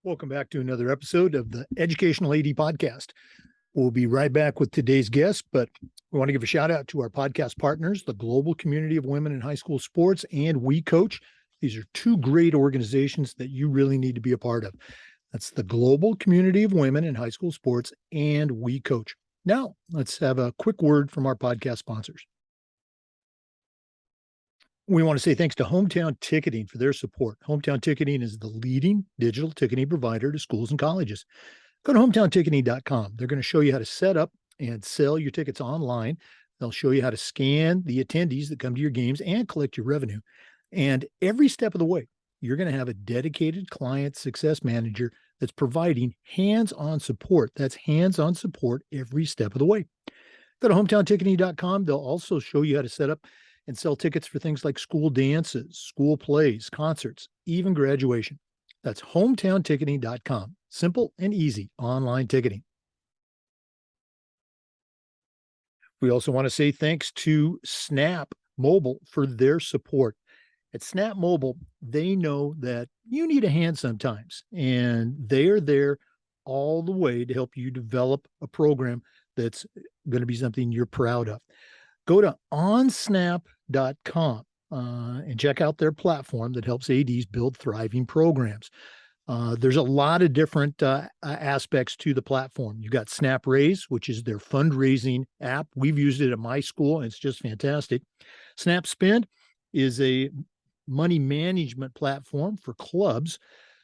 Welcome back to another episode of the Educational AD Podcast. We'll be right back with today's guest, but we want to give a shout out to our podcast partners, the Global Community of Women in High School Sports and We Coach. These are two great organizations that you really need to be a part of. That's the Global Community of Women in High School Sports and We Coach. Now, let's have a quick word from our podcast sponsors. We want to say thanks to Hometown Ticketing for their support. Hometown Ticketing is the leading digital ticketing provider to schools and colleges. Go to hometownticketing.com. They're going to show you how to set up and sell your tickets online. They'll show you how to scan the attendees that come to your games and collect your revenue. And every step of the way, you're going to have a dedicated client success manager that's providing hands-on support. That's hands-on support every step of the way. Go to hometownticketing.com. They'll also show you how to set up and sell tickets for things like school dances, school plays, concerts, even graduation. That's hometownticketing.com. Simple and easy online ticketing. We also want to say thanks to Snap Mobile for their support. At Snap Mobile, they know that you need a hand sometimes, and they are there all the way to help you develop a program that's going to be something you're proud of. Go to onsnap.com and check out their platform that helps ADs build thriving programs. There's a lot of different aspects to the platform. You've got Snap Raise, which is their fundraising app. We've used it at my school, and it's just fantastic. Snap Spend is a money management platform for clubs.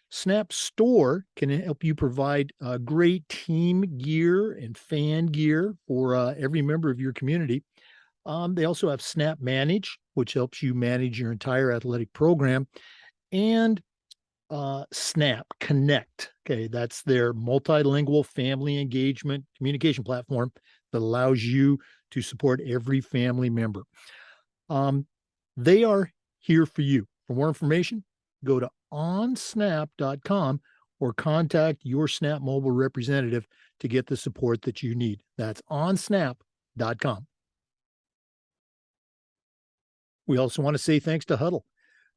Snap Store can help you provide great team gear and fan gear for every member of your community. They also have Snap Manage, which helps you manage your entire athletic program, and Snap Connect. Okay, that's their multilingual family engagement communication platform that allows you to support every family member. They are here for you. For more information, go to onsnap.com or contact your Snap Mobile representative to get the support that you need. That's onsnap.com. We also want to say thanks to Huddle.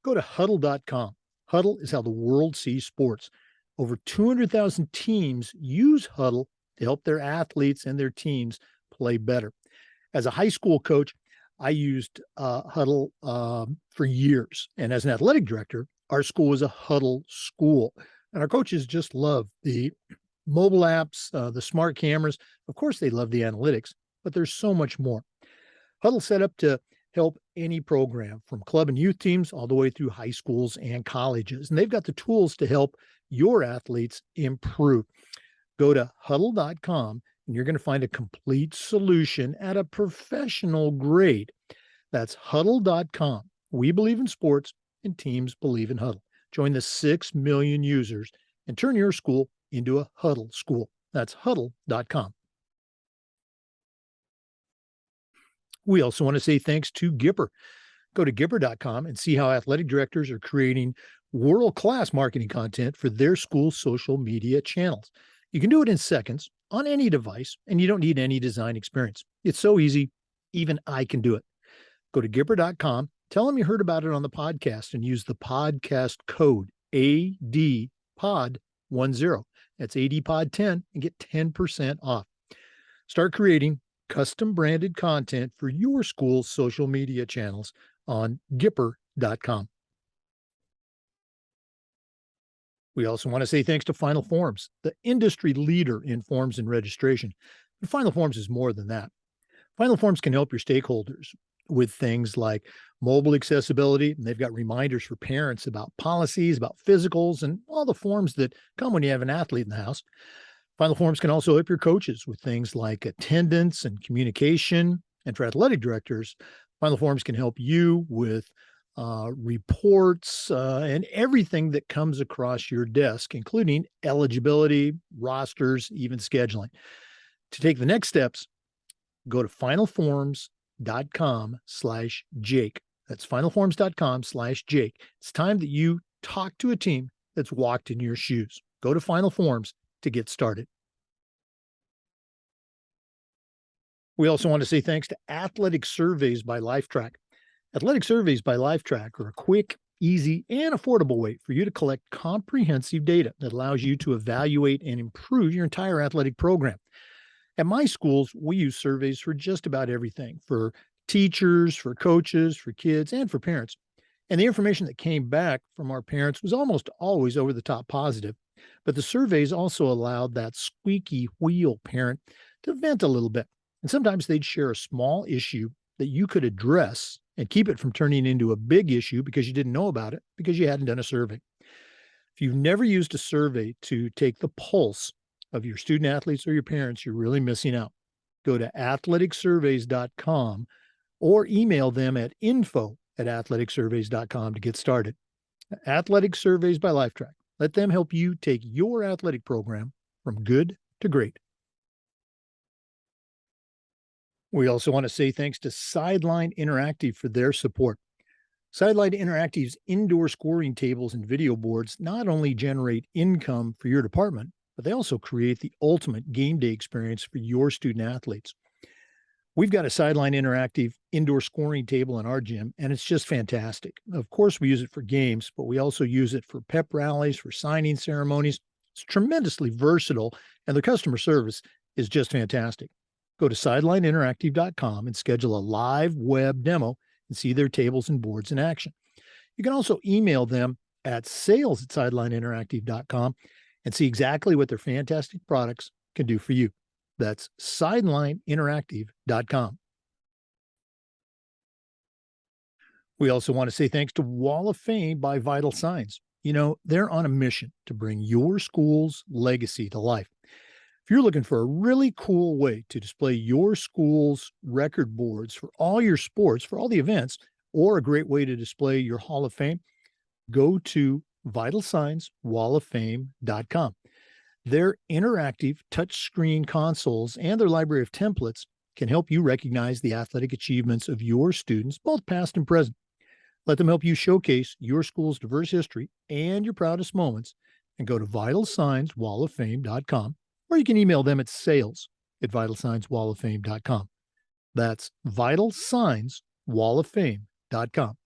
Go to huddle.com. Huddle is how the world sees sports. Over 200,000 teams use Huddle to help their athletes and their teams play better. As a high school coach, I used Huddle for years. And as an athletic director, our school was a Huddle school. And our coaches just love the mobile apps, the smart cameras. Of course, they love the analytics, but there's so much more. Huddle set up to help any program from club and youth teams all the way through high schools and colleges. And they've got the tools to help your athletes improve. Go to huddle.com and you're going to find a complete solution at a professional grade. That's huddle.com. We believe in sports and teams believe in Huddle. Join the 6 million users and turn your school into a Huddle school. That's huddle.com. We also want to say thanks to Gipper. Go to Gipper.com and see how athletic directors are creating world-class marketing content for their school's social media channels. You can do it in seconds on any device, and you don't need any design experience. It's so easy, even I can do it. Go to Gipper.com, tell them you heard about it on the podcast, and use the podcast code ADPOD10. That's ADPOD10 and get 10% off. Start creating custom branded content for your school's social media channels on Gipper.com. We also want to say thanks to Final Forms, the industry leader in forms and registration. And Final Forms is more than that. Final Forms can help your stakeholders with things like mobile accessibility, and they've got reminders for parents about policies, about physicals, and all the forms that come when you have an athlete in the house. Final Forms can also help your coaches with things like attendance and communication. And for athletic directors, Final Forms can help you with reports and everything that comes across your desk, including eligibility, rosters, even scheduling. To take the next steps, go to finalforms.com/Jake. That's finalforms.com/Jake. It's time that you talk to a team that's walked in your shoes. Go to Final Forms to get started. We also want to say thanks to Athletic Surveys by Lifetrack. Athletic Surveys by Lifetrack are a quick, easy, and affordable way for you to collect comprehensive data that allows you to evaluate and improve your entire athletic program. At my schools, we use surveys for just about everything, for teachers, for coaches, for kids, and for parents. And the information that came back from our parents was almost always over the top positive. But the surveys also allowed that squeaky wheel parent to vent a little bit. And sometimes they'd share a small issue that you could address and keep it from turning into a big issue because you didn't know about it because you hadn't done a survey. If you've never used a survey to take the pulse of your student athletes or your parents, you're really missing out. Go to athleticsurveys.com or email them at info@athleticsurveys.com to get started. Athletic Surveys by Lifetrack. Let them help you take your athletic program from good to great. We also want to say thanks to Sideline Interactive for their support. Sideline Interactive's indoor scoring tables and video boards not only generate income for your department, but they also create the ultimate game day experience for your student athletes. We've got a Sideline Interactive indoor scoring table in our gym, and it's just fantastic. Of course, we use it for games, but we also use it for pep rallies, for signing ceremonies. It's tremendously versatile, and the customer service is just fantastic. Go to sidelineinteractive.com and schedule a live web demo and see their tables and boards in action. You can also email them at sales@sidelineinteractive.com and see exactly what their fantastic products can do for you. That's sidelineinteractive.com. We also want to say thanks to Wall of Fame by Vital Signs. You know, they're on a mission to bring your school's legacy to life. If you're looking for a really cool way to display your school's record boards for all your sports, for all the events, or a great way to display your Hall of Fame, go to vitalsignswalloffame.com. Their interactive touchscreen consoles and their library of templates can help you recognize the athletic achievements of your students, both past and present. Let them help you showcase your school's diverse history and your proudest moments, and go to vitalsignswalloffame.com, or you can email them at sales@vitalsignswalloffame.com. That's vitalsignswalloffame.com.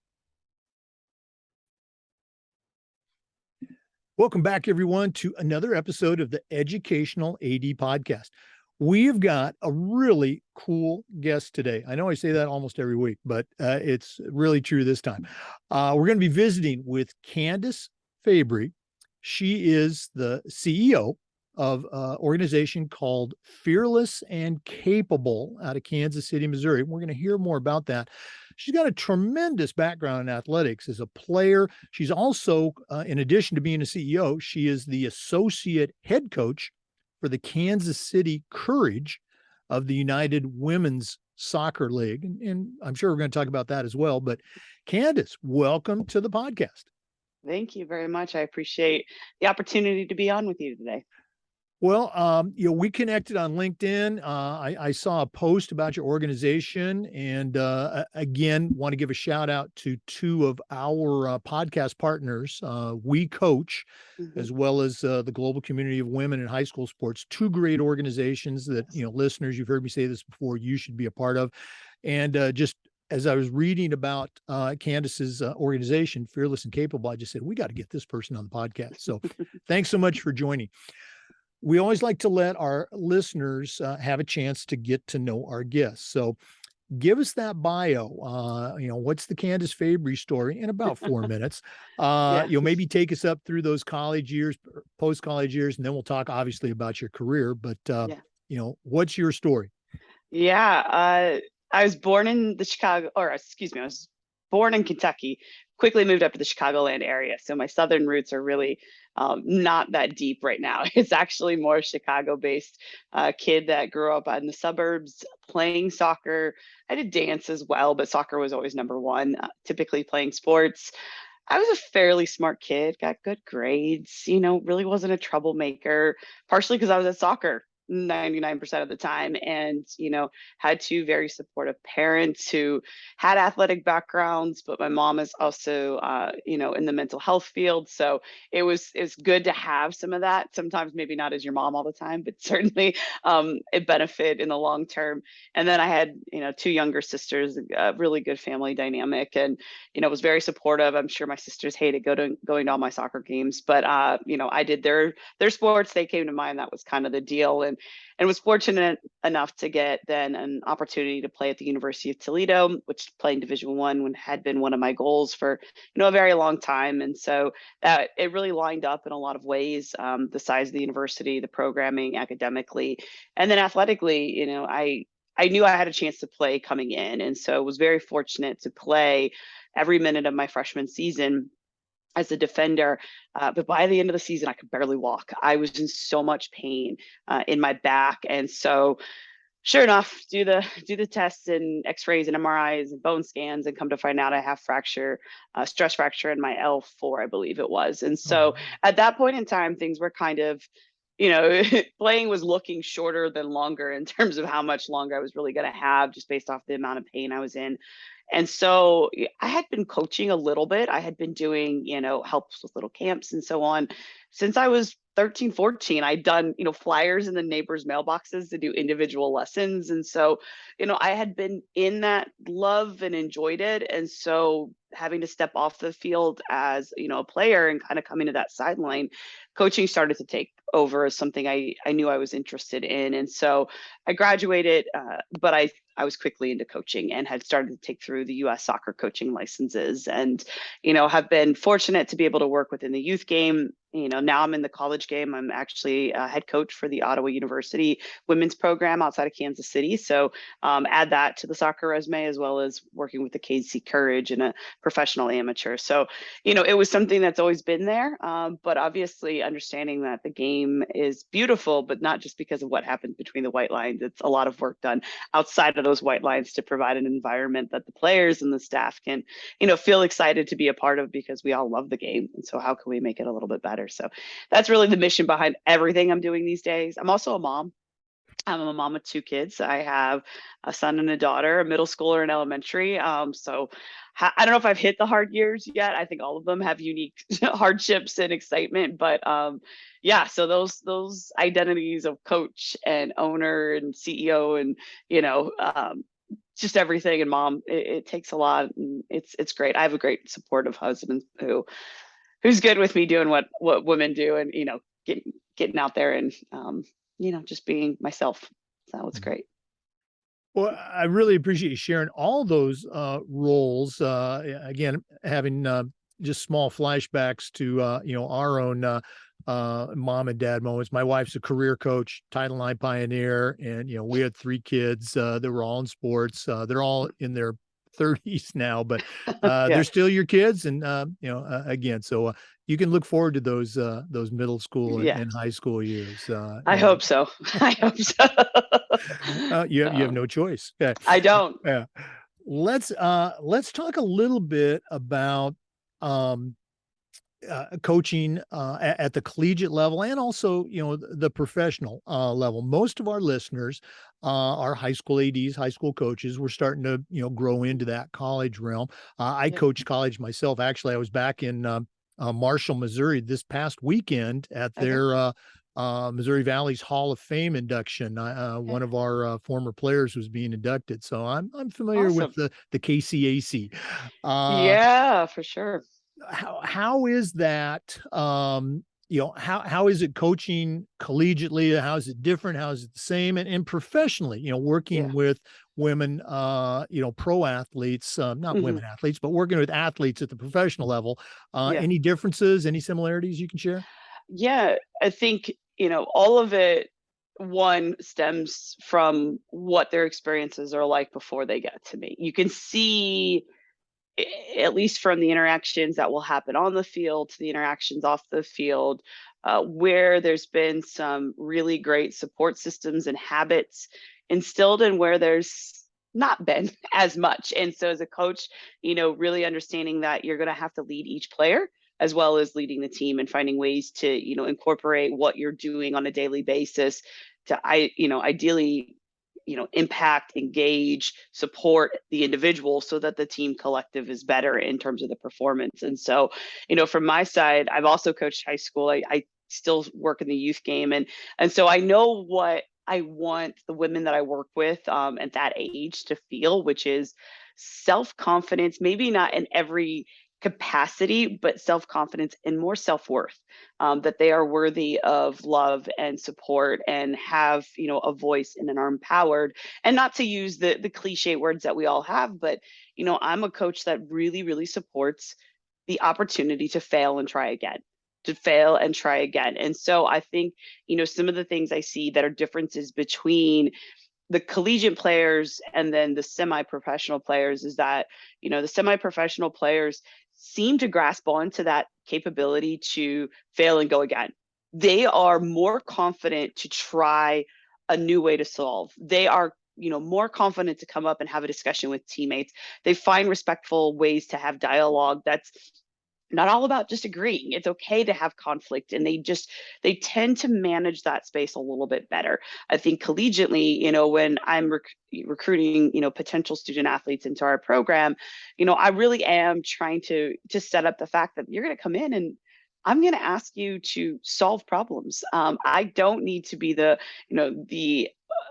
Welcome back, everyone, to another episode of the Educational AD Podcast. We've got a really cool guest today. I know I say that almost every week, but it's really true this time. We're going to be visiting with Candice Fabry. She is the CEO of an organization called Fearless and Capable out of Kansas City, Missouri. We're going to hear more about that. She's got a tremendous background in athletics as a player. She's also, in addition to being a CEO, she is the associate head coach for the Kansas City Courage of the United Women's Soccer League. And I'm sure we're going to talk about that as well. But Candice, welcome to the podcast. Thank you very much. I appreciate the opportunity to be on with you today. Well, we connected on LinkedIn. I saw a post about your organization, and again, want to give a shout out to two of our podcast partners, We Coach, as well as the Global Community of Women in High School Sports. Two great organizations that, listeners, you've heard me say this before, you should be a part of. And just as I was reading about Candice's organization, Fearless and Capable, I just said, we got to get this person on the podcast. So thanks so much for joining. We always like to let our listeners have a chance to get to know our guests. So give us that bio. What's the Candice Fabry story in about 4 minutes? Maybe take us up through those college years, post-college years, and then we'll talk obviously about your career. But, what's your story? I was born in I was born in Kentucky, quickly moved up to the Chicagoland area. So my Southern roots are really not that deep right now. It's actually more Chicago-based kid that grew up in the suburbs playing soccer. I did dance as well, but soccer was always number one, typically playing sports. I was a fairly smart kid, got good grades, really wasn't a troublemaker, partially because I was at soccer 99% of the time, and had two very supportive parents who had athletic backgrounds, but my mom is also in the mental health field, so it's good to have some of that. Sometimes maybe not as your mom all the time, but certainly it benefit in the long term. And then I had two younger sisters, a really good family dynamic, and was very supportive. I'm sure my sisters hated going to all my soccer games, but I did their sports. They came to mine. That was kind of the deal, and was fortunate enough to get then an opportunity to play at the University of Toledo, which playing Division I had been one of my goals for a very long time. And so that it really lined up in a lot of ways, the size of the university, the programming, academically, and then athletically. I knew I had a chance to play coming in, and so was very fortunate to play every minute of my freshman season as a defender. But by the end of the season, I could barely walk. I was in so much pain in my back. And so sure enough, do the tests and x-rays and MRIs and bone scans, and come to find out I have stress fracture in my L4, I believe it was. And so at that point in time, things were kind of, playing was looking shorter than longer in terms of how much longer I was really going to have, just based off the amount of pain I was in. And so I had been coaching a little bit. I had been doing, helps with little camps and so on since I was 13, 14. I'd done, flyers in the neighbors' mailboxes to do individual lessons. And so, I had been in that love and enjoyed it. And so having to step off the field as, a player and kind of coming to that sideline, coaching started to take over as something I knew I was interested in. And so I graduated, but I was quickly into coaching and had started to take through the U.S. soccer coaching licenses, and, have been fortunate to be able to work within the youth game. Now I'm in the college game. I'm actually a head coach for the Ottawa University women's program outside of Kansas City. So add that to the soccer resume, as well as working with the KC Courage and a professional amateur. So, it was something that's always been there. But obviously understanding that the game is beautiful, but not just because of what happens between the white lines. It's a lot of work done outside of those white lines to provide an environment that the players and the staff can, feel excited to be a part of, because we all love the game. And so how can we make it a little bit better? So that's really the mission behind everything I'm doing these days. I'm also a mom. I'm a mom of two kids. I have a son and a daughter, a middle schooler and elementary. So I don't know if I've hit the hard years yet. I think all of them have unique hardships and excitement, but yeah. So those identities of coach and owner and CEO and just everything, and mom, it takes a lot, and it's great. I have a great supportive husband who's good with me doing what women do, and getting out there and just being myself. So it's great. Well, I really appreciate you sharing all those roles. Again, having just small flashbacks to our own mom and dad moments. My wife's a career coach, Title IX pioneer, and we had three kids that were all in sports. They're all in their 30s now, but Yeah. they're still your kids, and again, so you can look forward to those middle school Yeah. and high school years. I hope so. I hope so. You have no choice. Yeah. I don't. Yeah. Let's talk a little bit about coaching at the collegiate level, and also the professional level. Most of our listeners are high school ADs, high school coaches. We're starting to grow into that college realm. I Yep. coach college myself. Actually, I was back in Marshall, Missouri this past weekend at Okay. their Missouri Valley's Hall of Fame induction. One of our former players was being inducted, so I'm familiar with Awesome. the KCAC. Yeah, for sure. How is that? How is it coaching collegiately? How is it different? How is it the same? And professionally, working Yeah. with women, pro athletes, not Hmm. women athletes, but working with athletes at the professional level. Yeah. Any differences, any similarities you can share? Yeah. I think, all of it, one, stems from what their experiences are like before they get to me. You can see, at least from the interactions that will happen on the field to the interactions off the field, where there's been some really great support systems and habits instilled, and where there's not been as much. And so as a coach, really understanding that you're going to have to lead each player as well as leading the team, and finding ways to, incorporate what you're doing on a daily basis ideally, impact, engage, support the individual so that the team collective is better in terms of the performance. And so, from my side, I've also coached high school. I still work in the youth game. And so I know what I want the women that I work with at that age to feel, which is self-confidence, maybe not in every capacity, but self-confidence and more self-worth, that they are worthy of love and support and have, a voice and are empowered. And not to use the cliche words that we all have, but, I'm a coach that really, really supports the opportunity to fail and try again. To fail and try again. And so I think, some of the things I see that are differences between the collegiate players and then the semi-professional players is that, the semi-professional players seem to grasp onto that capability to fail and go again. They are more confident to try a new way to solve. They are, more confident to come up and have a discussion with teammates. They find respectful ways to have dialogue that's not all about just agreeing. It's okay to have conflict, and they tend to manage that space a little bit better. I think collegiately, when I'm recruiting, potential student athletes into our program, I really am trying to set up the fact that you're going to come in and I'm going to ask you to solve problems. I don't need to be the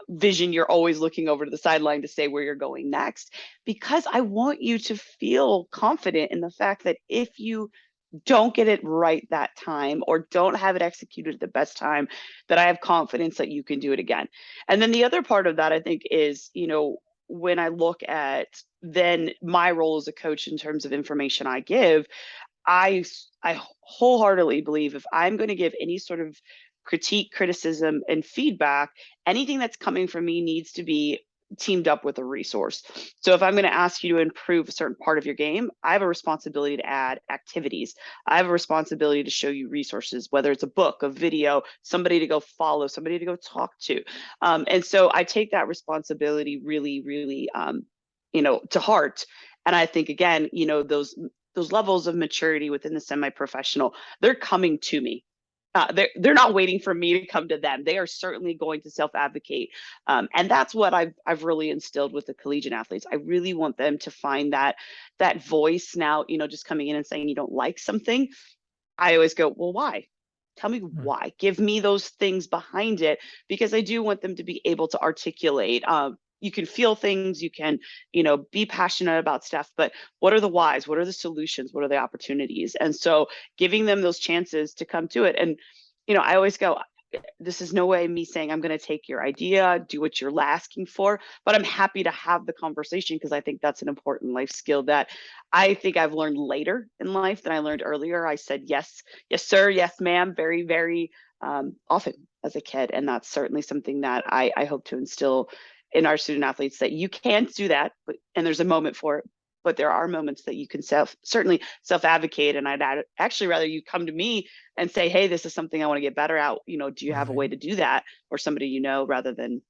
vision you're always looking over to the sideline to say where you're going next, because I want you to feel confident in the fact that if you don't get it right that time or don't have it executed at the best time, that I have confidence that you can do it again. And then the other part of that, I think, is, when I look at then my role as a coach in terms of information I give, I wholeheartedly believe if I'm going to give any sort of critique, criticism, and feedback, anything that's coming from me needs to be teamed up with a resource. So if I'm going to ask you to improve a certain part of your game, I have a responsibility to add activities. I have a responsibility to show you resources, whether it's a book, a video, somebody to go follow, somebody to go talk to. And so I take that responsibility really, really, to heart. And I think, again, those levels of maturity within the semi-professional, they're coming to me. They're not waiting for me to come to them. They are certainly going to self-advocate, and that's what I've really instilled with the collegiate athletes. I really want them to find that voice now. Just coming in and saying you don't like something, I always go, well, why? Tell me why. Give me those things behind it, because I do want them to be able to articulate. You can feel things, you can, be passionate about stuff, but what are the whys? What are the solutions? What are the opportunities? And so giving them those chances to come to it. And, I always go, this is no way me saying I'm going to take your idea, do what you're asking for, but I'm happy to have the conversation, because I think that's an important life skill that I think I've learned later in life than I learned earlier. I said, yes, yes, sir, yes, ma'am, very, very often as a kid. And that's certainly something that I hope to instill in our student athletes, that you can do that, and there's a moment for it, but there are moments that you can certainly self-advocate. And I'd actually rather you come to me and say, hey, this is something I want to get better at. Do you have a way to do that? Or somebody, rather than,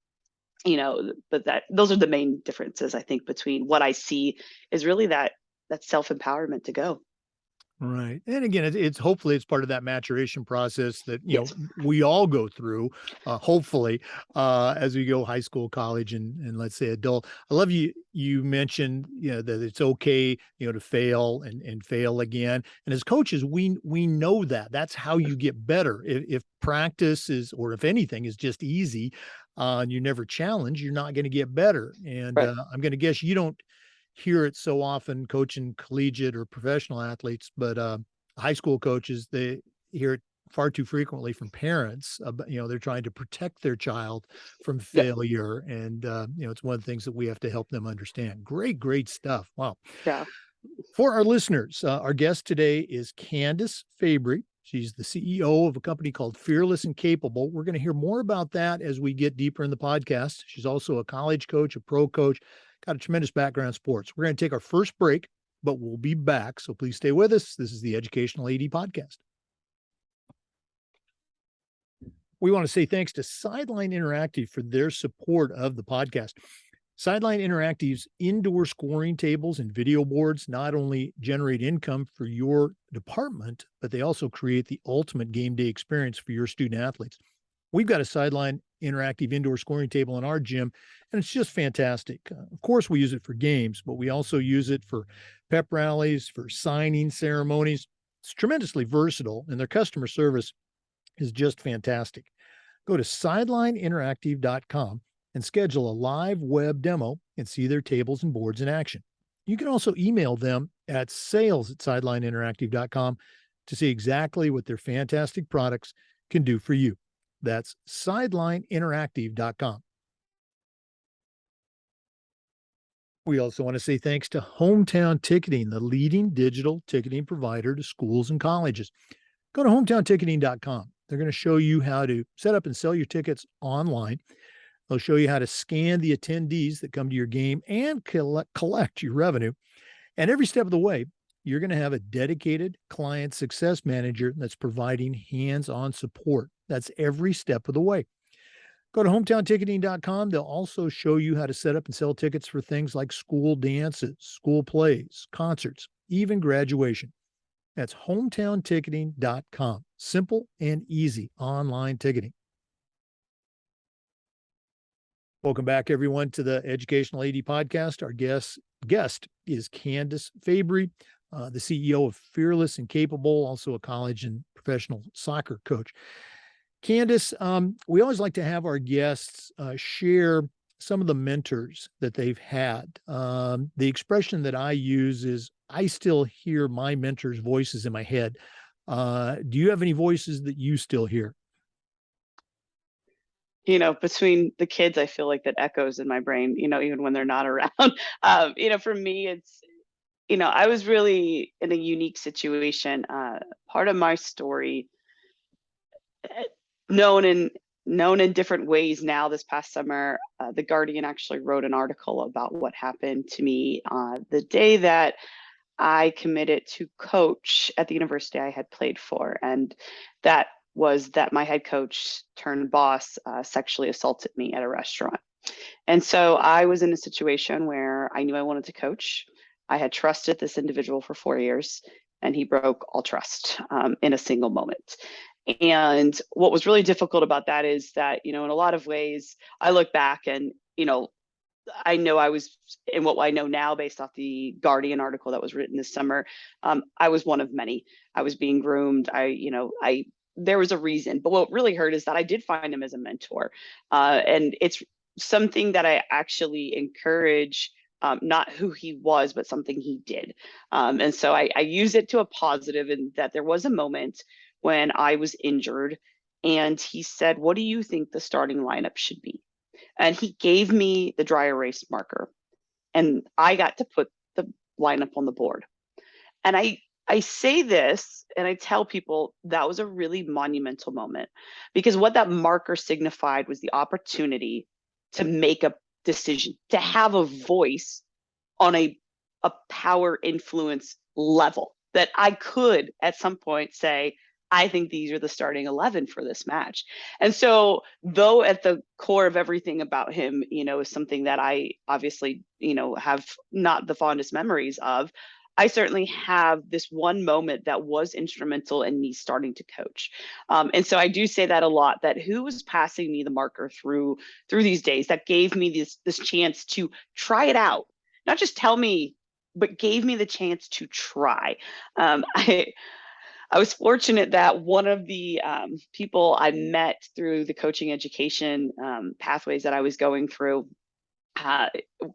but those are the main differences, I think, between what I see is really that self-empowerment to go. Right. And again, it's hopefully it's part of that maturation process that, Yes. we all go through, hopefully, as we go high school, college, and let's say adult. I love you mentioned, that it's okay, to fail and fail again. And as coaches, we know that that's how you get better. If practice is, or if anything is just easy, and you never challenge, you're not going to get better. And Right. I'm going to guess you don't hear it so often coaching collegiate or professional athletes, but high school coaches, they hear it far too frequently from parents. They're trying to protect their child from Yeah. failure, and it's one of the things that we have to help them understand. Great stuff. Wow. Yeah. For our listeners, our guest today is Candice Fabry. She's the CEO of a company called Fearless and Capable. We're going to hear more about that as we get deeper in the podcast. She's also a college coach, a pro coach, got a tremendous background in sports. We're going to take our first break, but we'll be back. So please stay with us. This is the Educational AD Podcast. We want to say thanks to Sideline Interactive for their support of the podcast. Sideline Interactive's indoor scoring tables and video boards not only generate income for your department, but they also create the ultimate game day experience for your student athletes. We've got a Sideline interactive indoor scoring table in our gym, and it's just fantastic. Of course, we use it for games, but we also use it for pep rallies, for signing ceremonies. It's tremendously versatile, and their customer service is just fantastic. Go to sidelineinteractive.com and schedule a live web demo and see their tables and boards in action. You can also email them at sales@sidelineinteractive.com to see exactly what their fantastic products can do for you. That's sidelineinteractive.com. We also want to say thanks to Hometown Ticketing, the leading digital ticketing provider to schools and colleges. Go to hometownticketing.com. They're going to show you how to set up and sell your tickets online. They'll show you how to scan the attendees that come to your game and collect your revenue. And every step of the way, you're going to have a dedicated client success manager that's providing hands-on support. That's every step of the way. Go to hometownticketing.com. They'll also show you how to set up and sell tickets for things like school dances, school plays, concerts, even graduation. That's hometownticketing.com. Simple and easy online ticketing. Welcome back, everyone, to the Educational AD Podcast. Our guest is Candice Fabry, the CEO of Fearless and Capable, also a college and professional soccer coach. Candice, we always like to have our guests share some of the mentors that they've had. The expression that I use is, I still hear my mentors' voices in my head. Do you have any voices that you still hear? Between the kids, I feel like that echoes in my brain, even when they're not around. For me, it's, I was really in a unique situation. Part of my story, eh, known in different ways now. This past summer, The Guardian actually wrote an article about what happened to me the day that I committed to coach at the university I had played for. And that was that my head coach turned boss sexually assaulted me at a restaurant. And so I was in a situation where I knew I wanted to coach. I had trusted this individual for 4 years, and he broke all trust in a single moment. And what was really difficult about that is that, in a lot of ways, I look back and, I know I was, in what I know now based off the Guardian article that was written this summer, I was one of many. I was being groomed. There was a reason. But what really hurt is that I did find him as a mentor. And it's something that I actually encourage, not who he was, but something he did. And so I use it to a positive, in that there was a moment when I was injured and he said, "What do you think the starting lineup should be?" And he gave me the dry erase marker, and I got to put the lineup on the board. And I say this and I tell people that was a really monumental moment, because what that marker signified was the opportunity to make a decision, to have a voice on a power influence level, that I could at some point say, I think these are the starting 11 for this match. And so, though at the core of everything about him, is something that I obviously, have not the fondest memories of, I certainly have this one moment that was instrumental in me starting to coach. And so I do say that a lot, that who was passing me the marker through these days that gave me this chance to try it out, not just tell me, but gave me the chance to try. I was fortunate that one of the people I met through the coaching education pathways that I was going through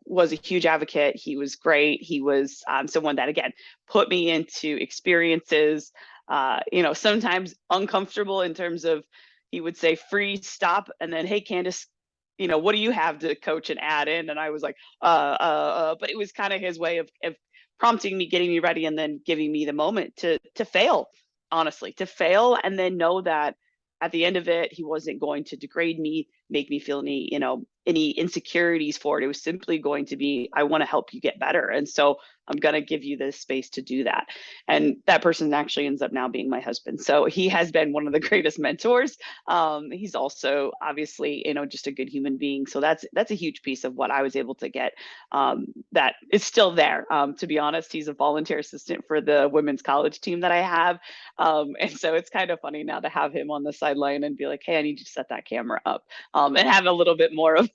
was a huge advocate. He was great. He was someone that, again, put me into experiences, sometimes uncomfortable, in terms of, he would say, freeze, stop, and then, "Hey, Candice, what do you have to coach and add in?" And I was like, but it was kind of his way of prompting me, getting me ready, and then giving me the moment to fail, honestly, to fail, and then know that at the end of it, he wasn't going to degrade me, make me feel any insecurities for it. It was simply going to be, I want to help you get better. And so I'm going to give you this space to do that. And that person actually ends up now being my husband. So he has been one of the greatest mentors. He's also obviously, just a good human being. So that's a huge piece of what I was able to get. That is still there. To be honest, he's a volunteer assistant for the women's college team that I have. And so it's kind of funny now to have him on the sideline and be like, "Hey, I need you to set that camera up." and have a little bit more of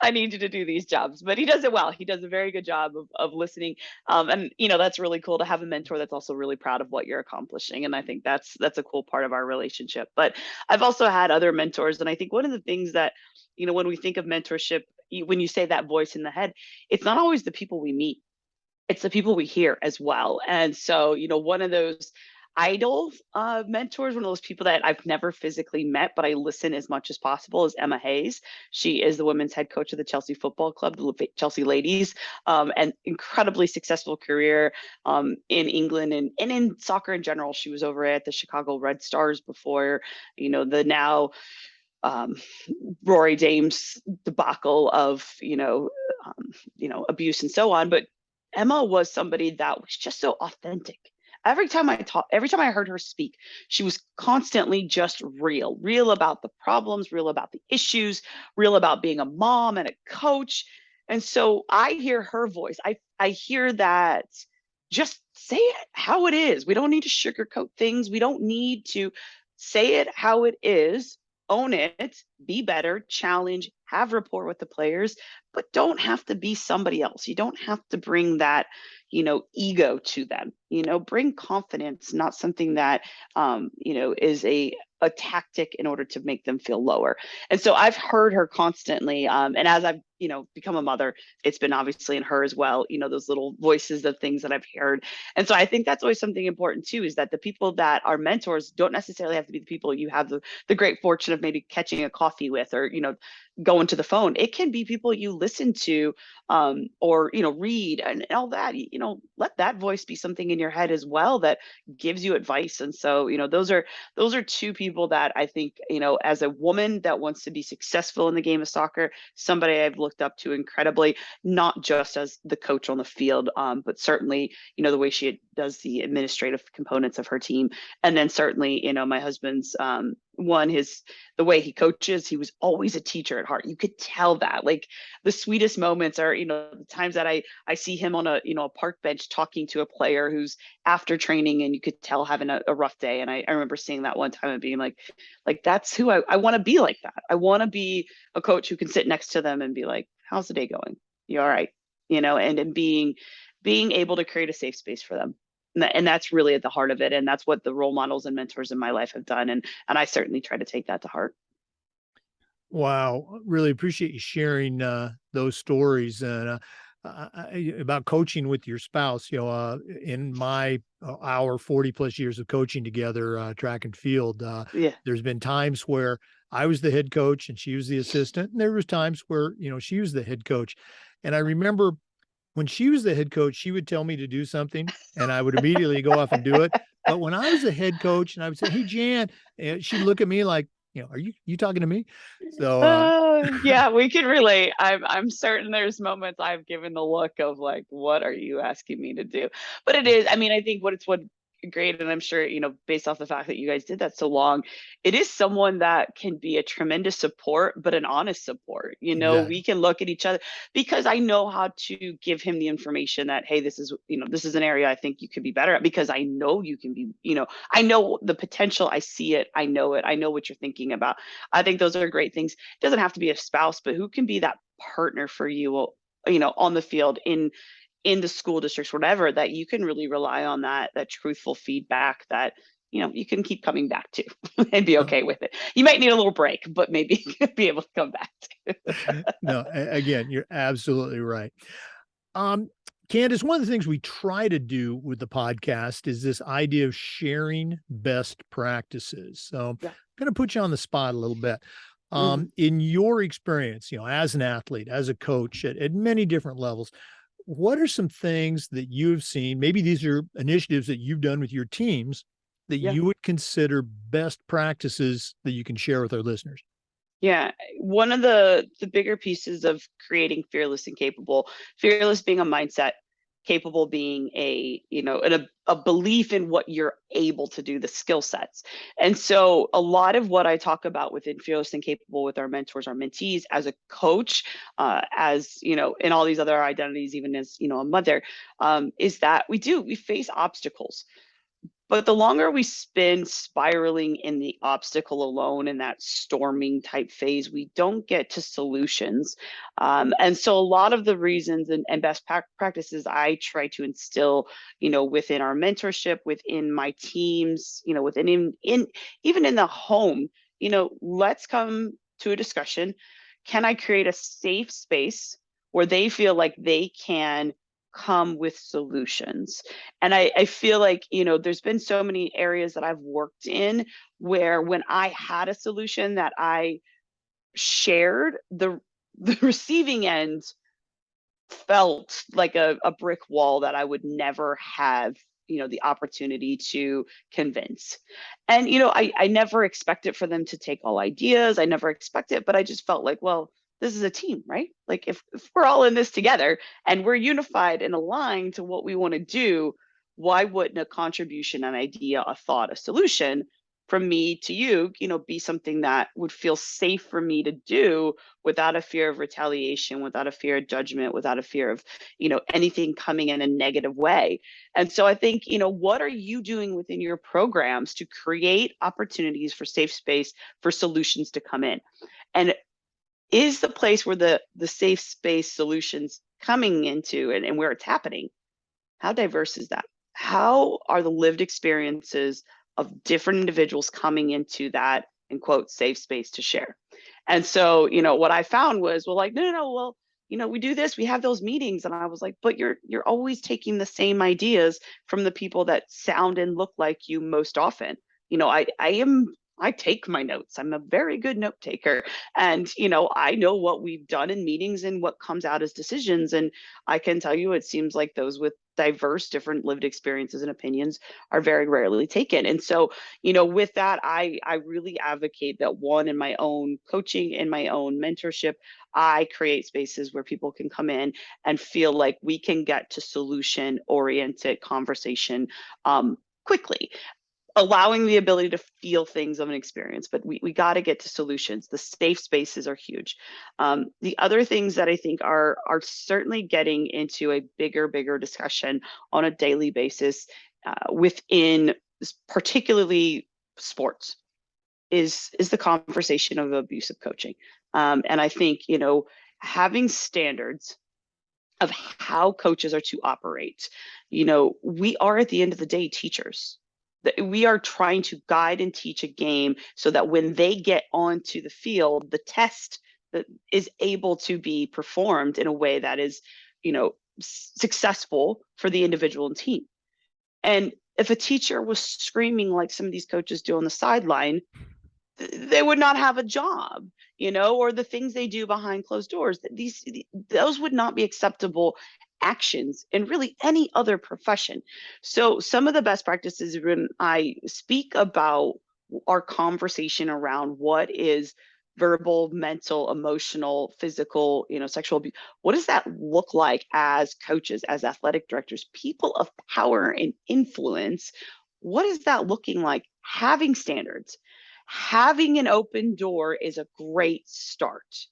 I need you to do these jobs. But he does it well. He does a very good job of listening. And that's really cool to have a mentor that's also really proud of what you're accomplishing. And I think that's a cool part of our relationship. But I've also had other mentors, and I think one of the things that, when we think of mentorship, when you say that voice in the head, it's not always the people we meet, it's the people we hear as well. And so, one of those idol mentors, one of those people that I've never physically met, but I listen as much as possible, is Emma Hayes. She is the women's head coach of the Chelsea Football Club, the Chelsea Ladies, and incredibly successful career in England and in soccer in general. She was over at the Chicago Red Stars before, the now Rory Dames debacle of, abuse and so on. But Emma was somebody that was just so authentic. Every time I heard her speak, she was constantly just real about the problems, real about the issues, real about being a mom and a coach. And so I hear her voice. I hear that, just say it how it is. We don't need to sugarcoat things. We don't need to, say it how it is, own it, be better, challenge, have rapport with the players, but don't have to be somebody else. You don't have to bring that, ego to them. Bring confidence, not something that, is a tactic in order to make them feel lower. And so I've heard her constantly. And as I've, become a mother, it's been obviously in her as well, those little voices of things that I've heard. And so I think that's always something important too, is that the people that are mentors don't necessarily have to be the people you have the great fortune of maybe catching a coffee with, or, going to the phone. It can be people you listen to, or, read and all that. Let that voice be something in your head as well that gives you advice. And so, those are two people that I think, as a woman that wants to be successful in the game of soccer, somebody I've looked up to incredibly, not just as the coach on the field, but certainly, the way she does the administrative components of her team. And then certainly, my husband's, the way he coaches, he was always a teacher at heart. You could tell that. Like, the sweetest moments are, the times that I see him on a park bench talking to a player who's after training, and you could tell having a rough day. And I remember seeing that one time and being like that's who I want to be. Like that. I want to be a coach who can sit next to them and be like, how's the day going? You all right? And being able to create a safe space for them. And that's really at the heart of it. And that's what the role models and mentors in my life have done. And I certainly try to take that to heart. Wow. Really appreciate you sharing those stories and about coaching with your spouse. In my our 40 plus years of coaching together, track and field, Yeah. there's been times where I was the head coach and she was the assistant. And there was times where, she was the head coach. And I remember when she was the head coach, she would tell me to do something and I would immediately go off and do it. But when I was the head coach and I would say, "Hey, Jan," she'd look at me like, "Are you talking to me?" So, Yeah, we can relate. I'm certain there's moments I've given the look of like, what are you asking me to do? But it is, I mean, I think what great, and I'm sure, based off the fact that you guys did that so long, it is someone that can be a tremendous support, but an honest support. We exactly. can look at each other, because I know how to give him the information that, hey, this is an area I think you could be better at, because I know you can be, I know the potential, I see it, I know it, I know what you're thinking about. I think those are great things. It doesn't have to be a spouse, but who can be that partner for you, on the field, in the school districts, whatever, that you can really rely on, that truthful feedback that, you can keep coming back to and be No, okay with it. You might need a little break, but maybe be able to come back to. no, again, you're absolutely right. Um, Candice, one of the things we try to do with the podcast is this idea of sharing best practices. So I'm Yeah. going to put you on the spot a little bit. Mhm. In your experience, as an athlete, as a coach at many different levels, what are some things that you've seen? Maybe these are initiatives that you've done with your teams that Yeah. you would consider best practices that you can share with our listeners. Yeah, one of the bigger pieces of creating fearless and capable, fearless being a mindset, capable being a belief in what you're able to do, the skill sets. And so a lot of what I talk about within fearless and capable with our mentors, our mentees, as a coach, as in all these other identities, even as a mother, is that we face obstacles, But the longer we spend spiraling in the obstacle alone in that storming type phase, we don't get to solutions. And so a lot of the reasons and best practices I try to instill, within our mentorship, within my teams, within even in the home, let's come to a discussion. Can I create a safe space where they feel like they can come with solutions? And I feel like, there's been so many areas that I've worked in where when I had a solution that I shared, the receiving end felt like a brick wall that I would never have, the opportunity to convince. And, I never expected for them to take all ideas. I never expected, but I just felt like, well, this is a team, right? Like if we're all in this together and we're unified and aligned to what we want to do, why wouldn't a contribution, an idea, a thought, a solution from me to you, be something that would feel safe for me to do without a fear of retaliation, without a fear of judgment, without a fear of, anything coming in a negative way. And so I think, what are you doing within your programs to create opportunities for safe space for solutions to come in? And is the place where the safe space solutions coming into and where it's happening, how diverse is that? How are the lived experiences of different individuals coming into that, in quote, safe space to share? And so, what I found was, well, like, no, well, we do this, we have those meetings. And I was like, but you're always taking the same ideas from the people that sound and look like you most often. I take my notes. I'm a very good note taker. And, I know what we've done in meetings and what comes out as decisions. And I can tell you, it seems like those with diverse, different lived experiences and opinions are very rarely taken. And so, with that, I really advocate that, one, in my own coaching, in my own mentorship, I create spaces where people can come in and feel like we can get to solution oriented conversation quickly, allowing the ability to feel things of an experience, but we got to get to solutions. The safe spaces are huge. The other things that I think are certainly getting into a bigger discussion on a daily basis within particularly sports is the conversation of abusive coaching. And I think, having standards of how coaches are to operate. We are at the end of the day teachers. We are trying to guide and teach a game so that when they get onto the field, the test that is able to be performed in a way that is, successful for the individual and team. And if a teacher was screaming like some of these coaches do on the sideline, they would not have a job, or the things they do behind closed doors. Those would not be acceptable actions in really any other profession. So some of the best practices when I speak about our conversation around what is verbal, mental, emotional, physical, sexual abuse, what does that look like as coaches, as athletic directors, people of power and influence? What is that looking like? Having standards. Having an open door is a great start.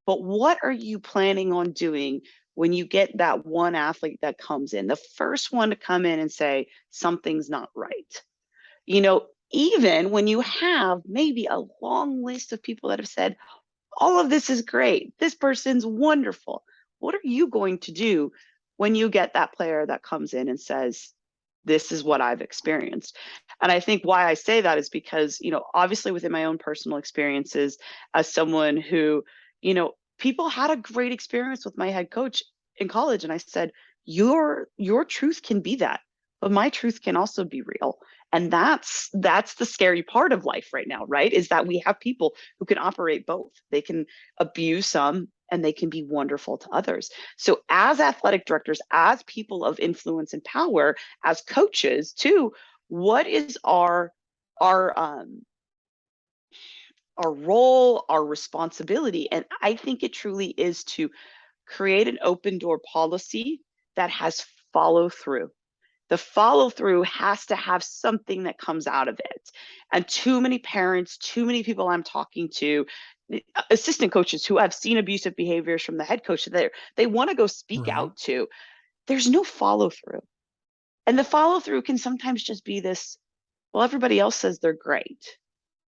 But what are you planning on doing when you get that one athlete that comes in, the first one to come in and say, something's not right? Even when you have maybe a long list of people that have said, all of this is great, this person's wonderful. What are you going to do when you get that player that comes in and says, this is what I've experienced? And I think why I say that is because, obviously within my own personal experiences as someone who, people had a great experience with my head coach in college. And I said, your truth can be that, but my truth can also be real. And that's the scary part of life right now, right? Is that we have people who can operate both. They can abuse some and they can be wonderful to others. So as athletic directors, as people of influence and power, as coaches too, what is our role, our responsibility? And I think it truly is to create an open door policy that has follow through. The follow through has to have something that comes out of it. And too many parents, too many people I'm talking to, assistant coaches who have seen abusive behaviors from the head coach that they want to go speak Right. out to, there's no follow through. And the follow through can sometimes just be this Well, everybody else says they're great.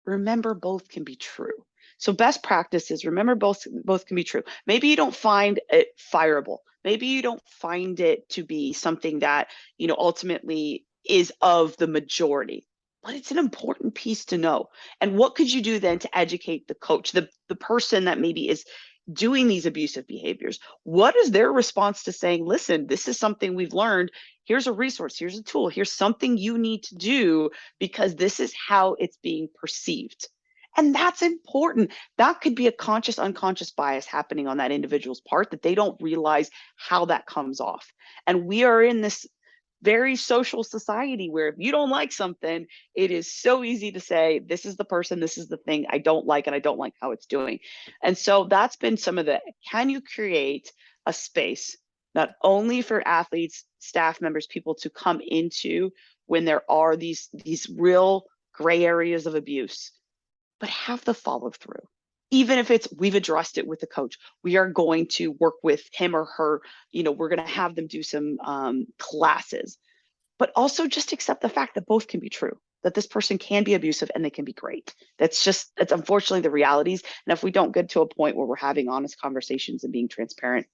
Remember, both can be true. So best practice is remember both can be true. Maybe you don't find it fireable. Maybe you don't find it to be something that, ultimately is of the majority. But it's an important piece to know. And what could you do then to educate the coach, the person that maybe is doing these abusive behaviors? What is their response to saying, listen, this is something we've learned. Here's a resource, here's a tool, here's something you need to do because this is how it's being perceived. And that's important. That could be a conscious, unconscious bias happening on that individual's part that they don't realize how that comes off. And we are in this very social society where if you don't like something, it is so easy to say, this is the person, this is the thing I don't like, and I don't like how it's doing. And so that's been some of the, can you create a space not only for athletes, staff members, people to come into when there are these real gray areas of abuse, but have the follow through. Even if it's we've addressed it with the coach, we are going to work with him or her, we're going to have them do some classes, but also just accept the fact that both can be true, that this person can be abusive and they can be great. That's unfortunately the realities. And if we don't get to a point where we're having honest conversations and being transparent,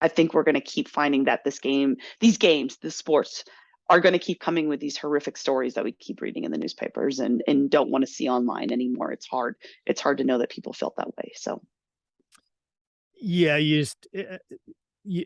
I think we're going to keep finding that these games, the sports are going to keep coming with these horrific stories that we keep reading in the newspapers and don't want to see online anymore. It's hard to know that people felt that way. So yeah,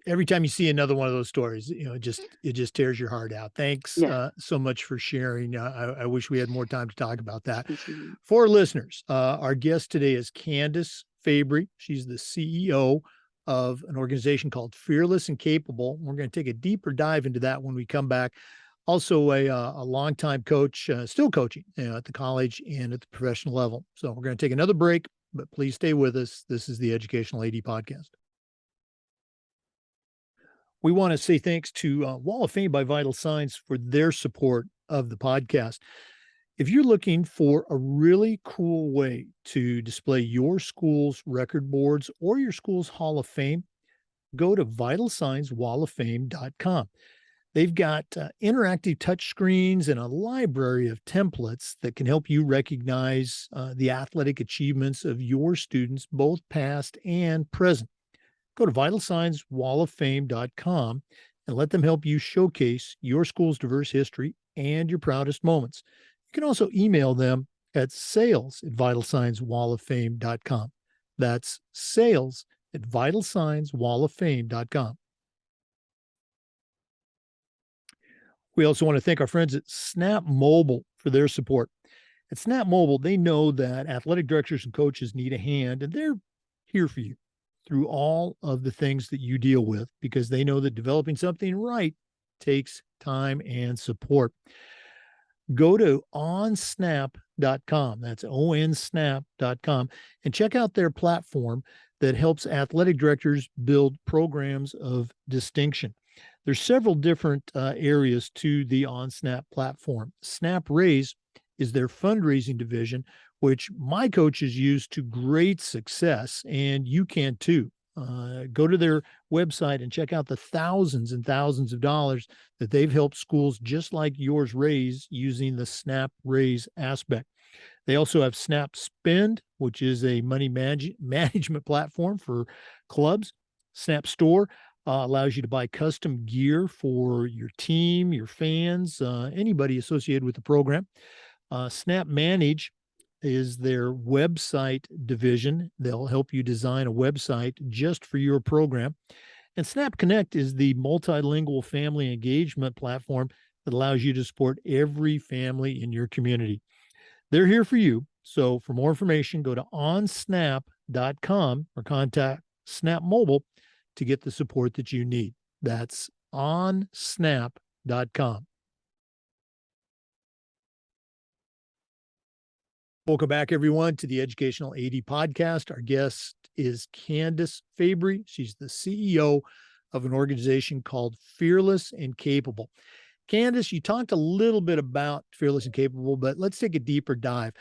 every time you see another one of those stories, it just tears your heart out. Thanks yeah. so much for sharing. I wish we had more time to talk about that. Mm-hmm. For listeners, our guest today is Candice Fabry. She's the CEO of an organization called Fearless and Capable. We're going to take a deeper dive into that when we come back. Also, a longtime coach, still coaching at the college and at the professional level. So we're going to take another break, but please stay with us. This is the Educational AD Podcast. We want to say thanks to Wall of Fame by Vital Signs for their support of the podcast. If you're looking for a really cool way to display your school's record boards or your school's Hall of Fame, go to vitalsignswalloffame.com. They've got interactive touch screens and a library of templates that can help you recognize the athletic achievements of your students, both past and present. Go to vitalsignswalloffame.com and let them help you showcase your school's diverse history and your proudest moments. You can also email them at sales@vitalsignswalloffame.com. That's sales@vitalsignswalloffame.com. We also want to thank our friends at Snap Mobile for their support. At Snap Mobile, they know that athletic directors and coaches need a hand, and they're here for you through all of the things that you deal with because they know that developing something right takes time and support. Go to onsnap.com. That's onsnap.com and check out their platform that helps athletic directors build programs of distinction. There's several different areas to the OnSnap platform. Snap Raise is their fundraising division, which my coaches use to great success, and you can too. Go to their website and check out the thousands and thousands of dollars that they've helped schools just like yours raise using the Snap Raise aspect. They also have Snap Spend, which is a money management platform for clubs. Snap Store allows you to buy custom gear for your team, your fans, anybody associated with the program. Snap Manage is their website division. They'll help you design a website just for your program. And Snap Connect is the multilingual family engagement platform that allows you to support every family in your community. They're here for you. So for more information, go to onsnap.com or contact Snap Mobile to get the support that you need. That's onsnap.com. Welcome back, everyone, to the Educational AD Podcast. Our guest is Candice Fabry. She's the CEO of an organization called Fearless and Capable. Candice, you talked a little bit about Fearless and Capable, but let's take a deeper dive.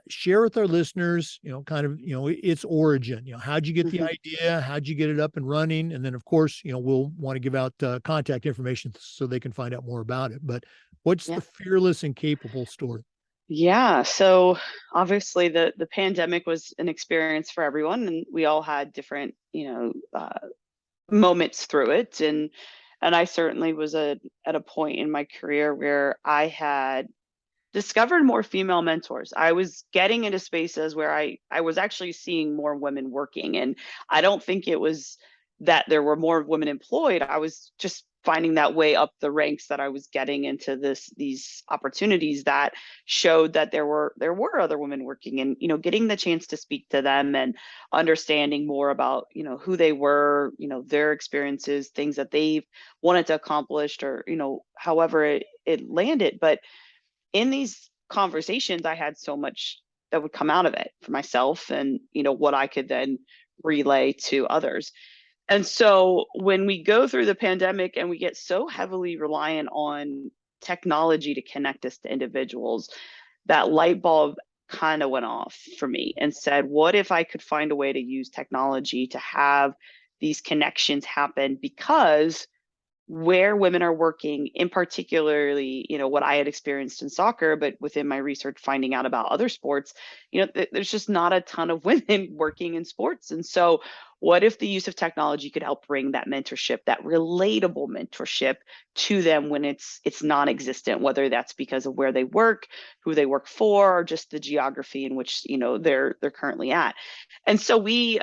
Share with our listeners, its origin. How'd you get the idea? How'd you get it up and running? And then, of course, we'll want to give out contact information so they can find out more about it. But What's Yeah. the fearless and capable story? Yeah. So obviously the pandemic was an experience for everyone, and we all had different, moments through it. And I certainly was at a point in my career where I had discovered more female mentors. I was getting into spaces where I was actually seeing more women working, and I don't think it was that there were more women employed. I was just finding that way up the ranks that I was getting into these opportunities that showed that there were other women working, and getting the chance to speak to them and understanding more about who they were, their experiences, things that they've wanted to accomplish, or however it landed. But in these conversations, I had so much that would come out of it for myself, and what I could then relay to others. And so when we go through the pandemic and we get so heavily reliant on technology to connect us to individuals, that light bulb kind of went off for me and said, what if I could find a way to use technology to have these connections happen? Because where women are working, in particularly, what I had experienced in soccer, but within my research, finding out about other sports, there's just not a ton of women working in sports. And so, what if the use of technology could help bring that mentorship, that relatable mentorship, to them when it's non-existent, whether that's because of where they work, who they work for, or just the geography in which they're currently at. And so we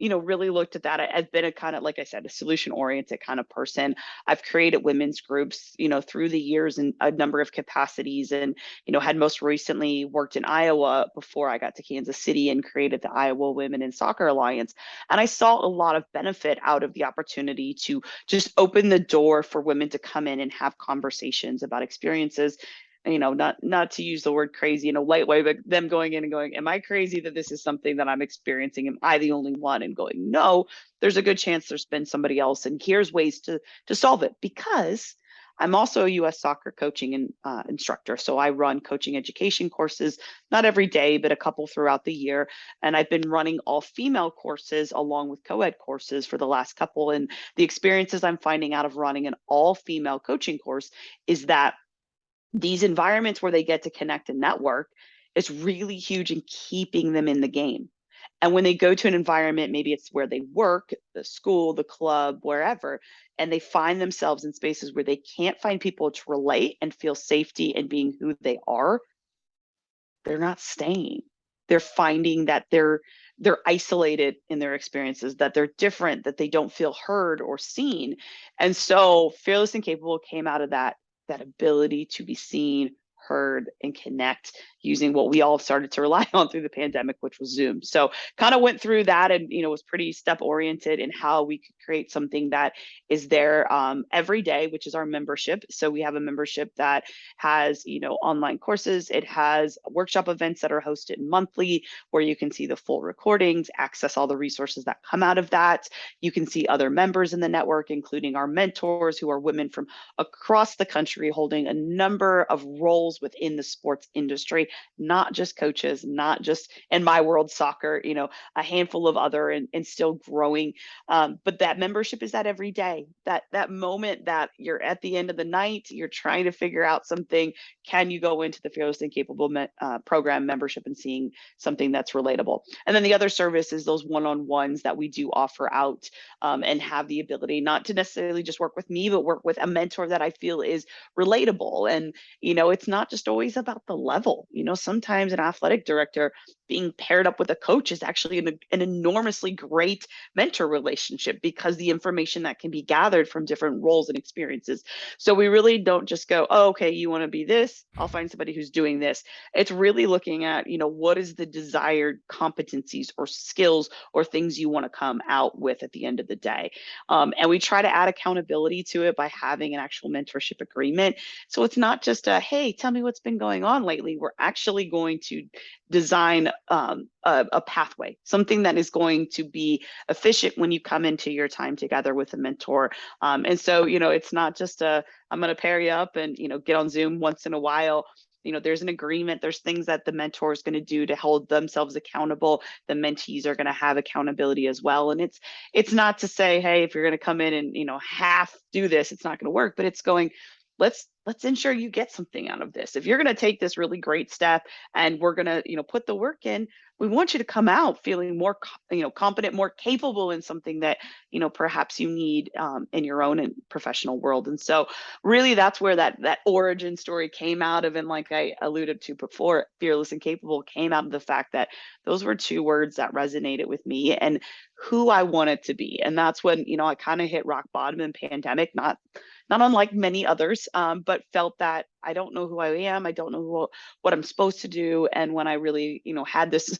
really looked at that. I've been a kind of, like I said, a solution oriented kind of person. I've created women's groups, through the years in a number of capacities, and, had most recently worked in Iowa before I got to Kansas City and created the Iowa Women in Soccer Alliance. And I saw a lot of benefit out of the opportunity to just open the door for women to come in and have conversations about experiences, not to use the word crazy in a light way, but them going in and going, am I crazy that this is something that I'm experiencing? Am I the only one? And going, no, there's a good chance there's been somebody else, and here's ways to solve it. Because I'm also a U.S. soccer coaching and instructor. So I run coaching education courses, not every day, but a couple throughout the year. And I've been running all female courses along with co-ed courses for the last couple. And the experiences I'm finding out of running an all female coaching course is that these environments where they get to connect and network is really huge in keeping them in the game. And when they go to an environment, maybe it's where they work, the school, the club, wherever, and they find themselves in spaces where they can't find people to relate and feel safety and being who they are, they're not staying. They're finding that they're isolated in their experiences, that they're different, that they don't feel heard or seen. And so Fearless and Capable came out of that ability to be seen, heard, and connect using what we all started to rely on through the pandemic, which was Zoom. So kind of went through that, and was pretty step oriented in how we could create something that is there every day, which is our membership. So we have a membership that has online courses. It has workshop events that are hosted monthly, where you can see the full recordings, access all the resources that come out of that. You can see other members in the network, including our mentors, who are women from across the country holding a number of roles within the sports industry, not just coaches, not just in my world, soccer, a handful of other, and still growing. But that membership is that every day, that moment that you're at the end of the night, you're trying to figure out something. Can you go into the Fearless and Capable program membership and seeing something that's relatable? And then the other service is those one-on-ones that we do offer out, and have the ability not to necessarily just work with me, but work with a mentor that I feel is relatable. And it's not just always about the level. Sometimes an athletic director being paired up with a coach is actually an enormously great mentor relationship, because the information that can be gathered from different roles and experiences. So we really don't just go, oh, okay, you want to be this, I'll find somebody who's doing this. It's really looking at, what is the desired competencies or skills or things you want to come out with at the end of the day. And we try to add accountability to it by having an actual mentorship agreement. So it's not just a, hey, tell me what's been going on lately. We're actually going to design a pathway, something that is going to be efficient when you come into your time together with a mentor. And so, it's not just I'm going to pair you up and, get on Zoom once in a while. There's an agreement. There's things that the mentor is going to do to hold themselves accountable. The mentees are going to have accountability as well. And it's not to say, hey, if you're going to come in and, half do this, it's not going to work, but it's going, let's let's ensure you get something out of this. If you're going to take this really great step and we're going to, put the work in, we want you to come out feeling more, competent, more capable in something that, perhaps you need in your own and professional world. And so really that's where that origin story came out of. And like I alluded to before, fearless and capable came out of the fact that those were two words that resonated with me and who I wanted to be. And that's when, I kind of hit rock bottom in pandemic, not unlike many others, but felt that I don't know who I am. I don't know what I'm supposed to do. And when I really, had this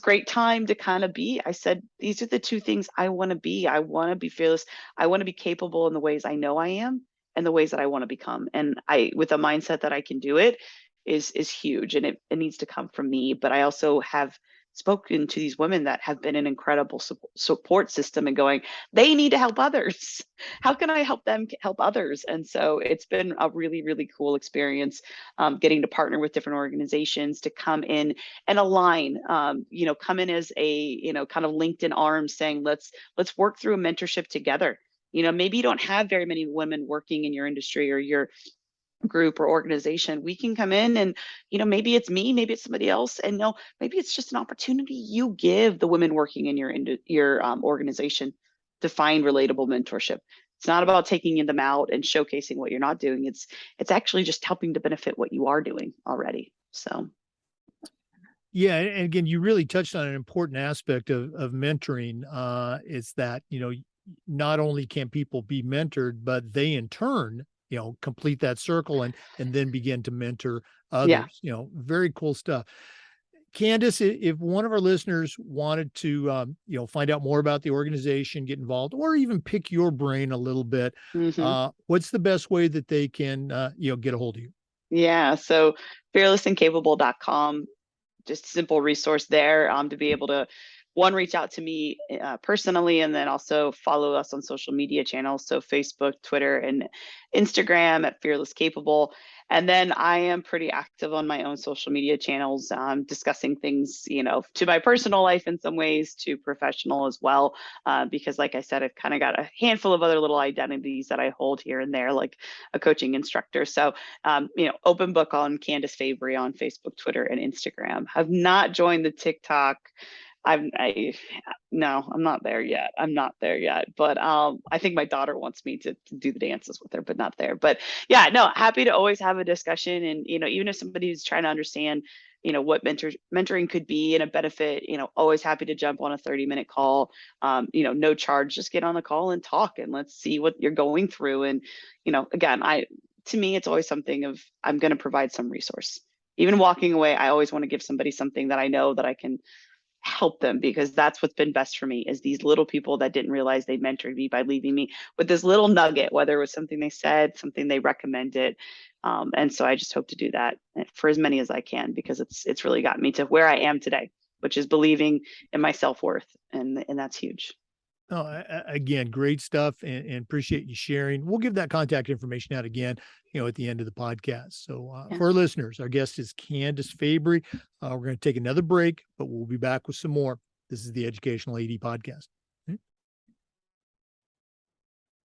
great time to kind of be, I said, these are the two things I want to be. I want to be fearless. I want to be capable in the ways I know I am and the ways that I want to become. And with a mindset that I can do it is huge. And it needs to come from me. But I also have spoken to these women that have been an incredible support system and going, they need to help others. How can I help them help others? And so it's been a really, really cool experience, getting to partner with different organizations to come in and align, come in as a, kind of linked in arms saying, let's work through a mentorship together. Maybe you don't have very many women working in your industry or your group or organization. We can come in and, maybe it's me, maybe it's somebody else, and no, maybe it's just an opportunity you give the women working in your organization to find relatable mentorship. It's not about taking them out and showcasing what you're not doing. It's actually just helping to benefit what you are doing already. So Yeah, and again, you really touched on an important aspect of mentoring. Is that not only can people be mentored, but they in turn complete that circle and then begin to mentor yeah. others. Very cool stuff. Candice, if one of our listeners wanted to find out more about the organization, get involved, or even pick your brain a little bit, hmm what's the best way that they can get a hold of you? Yeah. So fearlessandcapable.com, just simple resource there, to be able to reach out to me personally, and then also follow us on social media channels, so Facebook, Twitter, and Instagram at fearless capable. And then I am pretty active on my own social media channels, discussing things, to my personal life in some ways, to professional as well, because like I said, I've kind of got a handful of other little identities that I hold here and there, like a coaching instructor. So open book on Candice Fabry on Facebook, Twitter, and Instagram. I've not joined the TikTok. No, I'm not there yet. I'm not there yet. But I think my daughter wants me to do the dances with her, but not there. But yeah, no, happy to always have a discussion. And, even if somebody's trying to understand, what mentoring could be and a benefit, always happy to jump on a 30-minute call. No charge, just get on the call and talk and let's see what you're going through. And, again, to me, it's always something of, I'm going to provide some resource. Even walking away, I always want to give somebody something that I know that I can help them, because that's what's been best for me, is these little people that didn't realize they mentored me by leaving me with this little nugget, whether it was something they said, something they recommended. And so I just hope to do that for as many as I can, because it's really got me to where I am today, which is believing in my self-worth. And that's huge. Oh, again, great stuff, and appreciate you sharing. We'll give that contact information out again, at the end of the podcast. So Yeah. for our listeners, our guest is Candice Fabry. We're going to take another break, but we'll be back with some more. This is the Educational AD Podcast.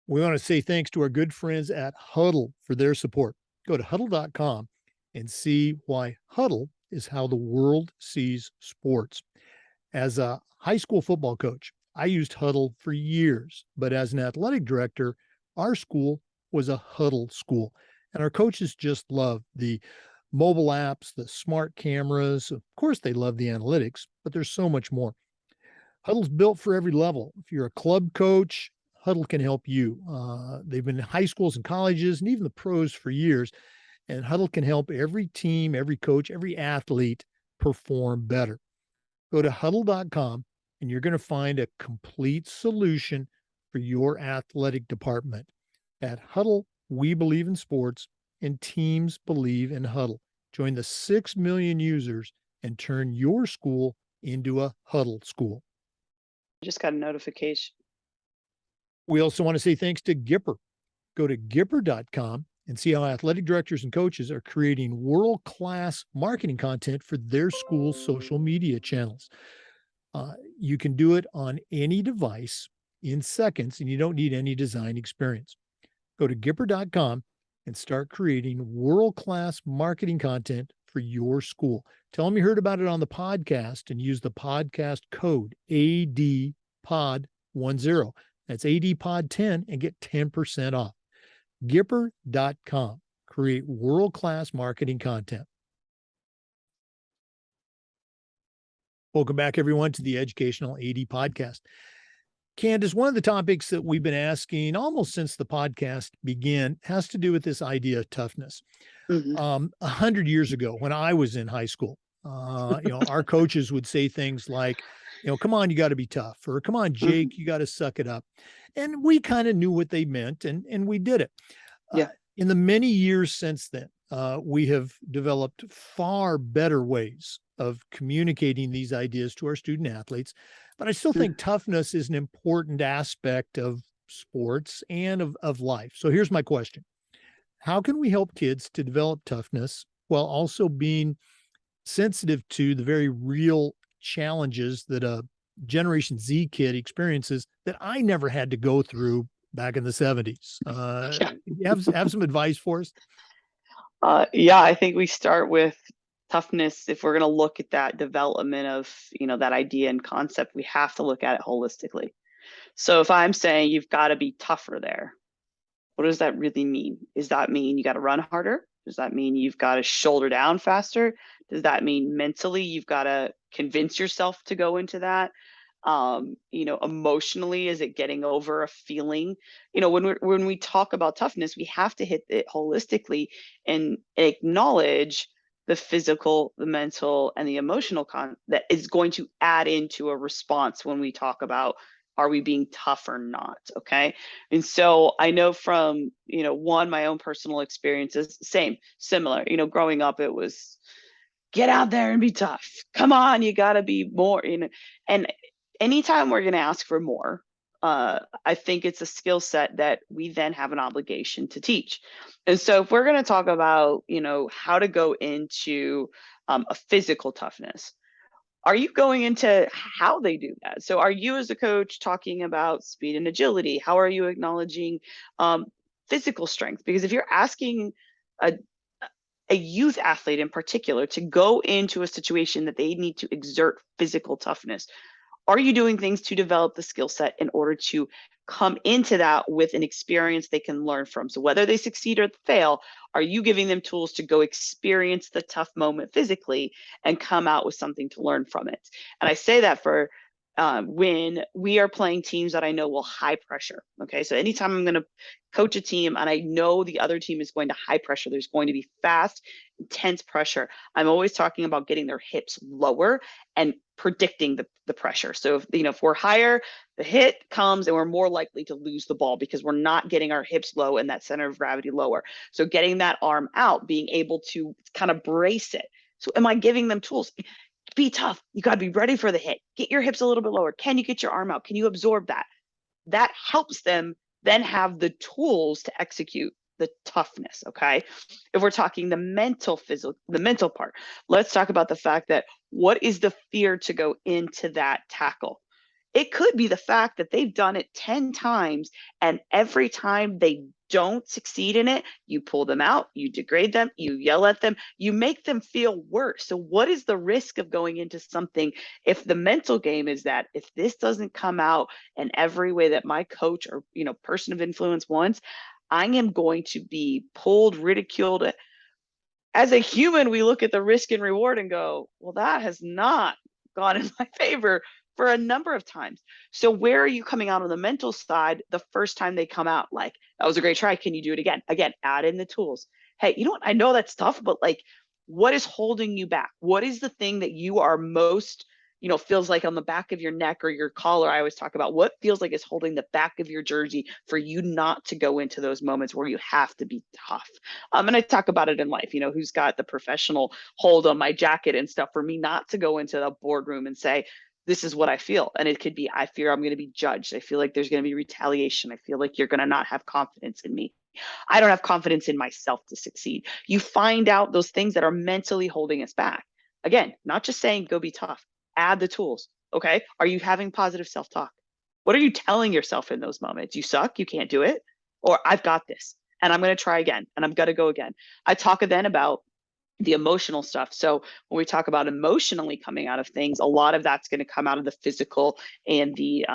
We want to say thanks to our good friends at Huddle for their support. Go to huddle.com and see why Huddle is how the world sees sports. As a high school football coach, I used Huddle for years, but as an athletic director, our school was a Huddle school, and our coaches just love the mobile apps, the smart cameras. Of course, they love the analytics, but there's so much more. Huddle's built for every level. If you're a club coach, Huddle can help you. They've been in high schools and colleges and even the pros for years, and Huddle can help every team, every coach, every athlete perform better. Go to huddle.com and you're going to find a complete solution for your athletic department. At Huddle, we believe in sports and teams believe in Huddle. Join the 6 million users and turn your school into a Huddle school. I just got a notification. We also want to say thanks to Gipper. Go to Gipper.com and see how athletic directors and coaches are creating world-class marketing content for their school's social media channels. You can do it on any device in seconds, and you don't need any design experience. Go to Gipper.com and start creating world-class marketing content for your school. Tell them you heard about it on the podcast and use the podcast code ADPOD10. That's ADPOD10 and get 10% off. Gipper.com. Create world-class marketing content. Welcome back, everyone, to the Educational AD Podcast. Candice, one of the topics that we've been asking almost since the podcast began has to do with this idea of toughness. 100 years ago, when I was in high school, our coaches would say things like, come on, you got to be tough, or come on, Jake, you got to suck it up. And we kind of knew what they meant, and we did it. In the many years since then, we have developed far better ways of communicating these ideas to our student athletes. But I still think toughness is an important aspect of sports and of life. So here's my question. How can we help kids to develop toughness while also being sensitive to the very real challenges that a Generation Z kid experiences that I never had to go through back in the 70s? You have some advice for us? I think we start with toughness. If we're going to look at that development of, that idea and concept, we have to look at it holistically. So if I'm saying you've got to be tougher there, what does that really mean? Does that mean you got to run harder? Does that mean you've got to shoulder down faster? Does that mean mentally you've got to convince yourself to go into that? Emotionally, is it getting over a feeling? When we talk about toughness, we have to hit it holistically and acknowledge the physical, the mental, and the emotional that is going to add into a response when we talk about, are we being tough or not? Okay. And so I know from, my own personal experiences, similar, growing up, it was get out there and be tough. Come on, you got to be more, and anytime we're going to ask for more, I think it's a skill set that we then have an obligation to teach. And so if we're going to talk about, how to go into a physical toughness, are you going into how they do that? So are you as a coach talking about speed and agility? How are you acknowledging physical strength? Because if you're asking a youth athlete in particular to go into a situation that they need to exert physical toughness, are you doing things to develop the skill set in order to come into that with an experience they can learn from? So whether they succeed or fail, are you giving them tools to go experience the tough moment physically and come out with something to learn from it? And I say that for when we are playing teams that I know will high pressure. Okay, so anytime I'm going to coach a team and I know the other team is going to high pressure, there's going to be fast, intense pressure. I'm always talking about getting their hips lower and predicting the pressure. So if we're higher, the hit comes and we're more likely to lose the ball because we're not getting our hips low and that center of gravity lower. So getting that arm out, being able to kind of brace it. So am I giving them tools? Be tough. You got to be ready for the hit. Get your hips a little bit lower. Can you get your arm out? Can you absorb that? That helps them then have the tools to execute the toughness. Okay. If we're talking the mental part, let's talk about the fact that what is the fear to go into that tackle? It could be the fact that they've done it 10 times and every time they don't succeed in it, you pull them out, you degrade them, you yell at them, you make them feel worse. So what is the risk of going into something if the mental game is that if this doesn't come out in every way that my coach or person of influence wants, I am going to be pulled, ridiculed. As a human, we look at the risk and reward and go, well, that has not gone in my favor for a number of times. So where are you coming out on the mental side the first time they come out? Like, that was a great try. Can you do it again? Again, add in the tools. Hey, you know what? I know that's tough, but like, what is holding you back? What is the thing that you are most, feels like on the back of your neck or your collar? I always talk about what feels like is holding the back of your jersey for you not to go into those moments where you have to be tough. And I talk about it in life, who's got the professional hold on my jacket and stuff for me not to go into the boardroom and say, this is what I feel. And it could be, I fear I'm going to be judged. I feel like there's going to be retaliation. I feel like you're going to not have confidence in me. I don't have confidence in myself to succeed. You find out those things that are mentally holding us back. Again, not just saying, go be tough, add the tools. Okay. Are you having positive self-talk? What are you telling yourself in those moments? You suck, you can't do it, or I've got this. and I'm going to try again, and I'm going to go again. I talk then about the emotional stuff. So when we talk about emotionally coming out of things, a lot of that's going to come out of the physical and the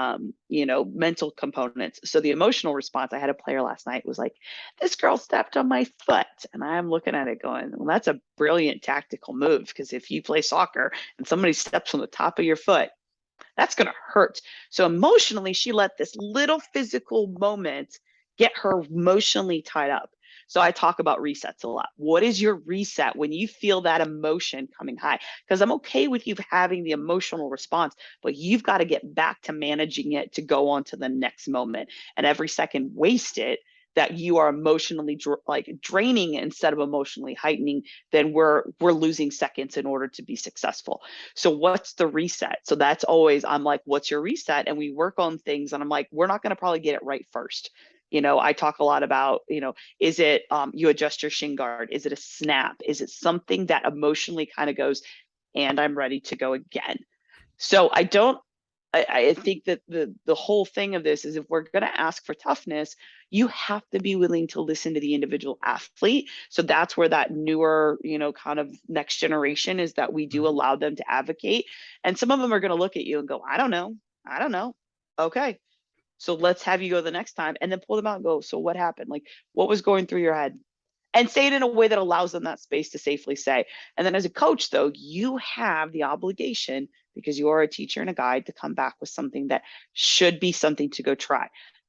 mental components. So the emotional response, I had a player last night was like, this girl stepped on my foot, and I'm looking at it going, well, that's a brilliant tactical move, because if you play soccer and somebody steps on the top of your foot, that's going to hurt. So emotionally, she let this little physical moment get her emotionally tied up. So I talk about resets a lot. What is your reset when you feel that emotion coming high? Because I'm okay with you having the emotional response, but you've got to get back to managing it to go on to the next moment. And every second wasted that you are emotionally draining instead of emotionally heightening, then we're losing seconds in order to be successful. So what's the reset? So that's always, I'm like, what's your reset? And we work on things, and I'm like, we're not going to probably get it right first. I talk a lot about, is it you adjust your shin guard? Is it a snap? Is it something that emotionally kind of goes, and I'm ready to go again? So I think that the whole thing of this is, if we're going to ask for toughness, you have to be willing to listen to the individual athlete. So that's where that newer, kind of next generation is, that we do allow them to advocate. And some of them are going to look at you and go, I don't know. Okay. So let's have you go the next time, and then pull them out and go, so what happened? Like, what was going through your head? And say it in a way that allows them that space to safely say. And then as a coach, though, you have the obligation, because you are a teacher and a guide, to come back with something that should be something to go try.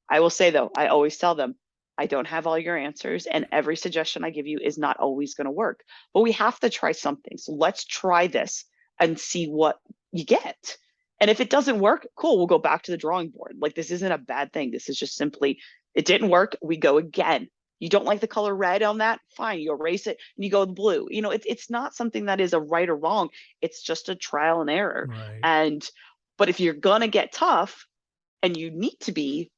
I will say, though, I always tell them, I don't have all your answers, and every suggestion I give you is not always going to work, but we have to try something. So let's try this and see what you get. And if it doesn't work, cool, we'll go back to the drawing board. Like, this isn't a bad thing. This is just simply, it didn't work. We go again. You don't like the color red on that? Fine, you erase it and you go with blue. It's not something that is a right or wrong. It's just a trial and error. Right. But if you're going to get tough, and you need to be,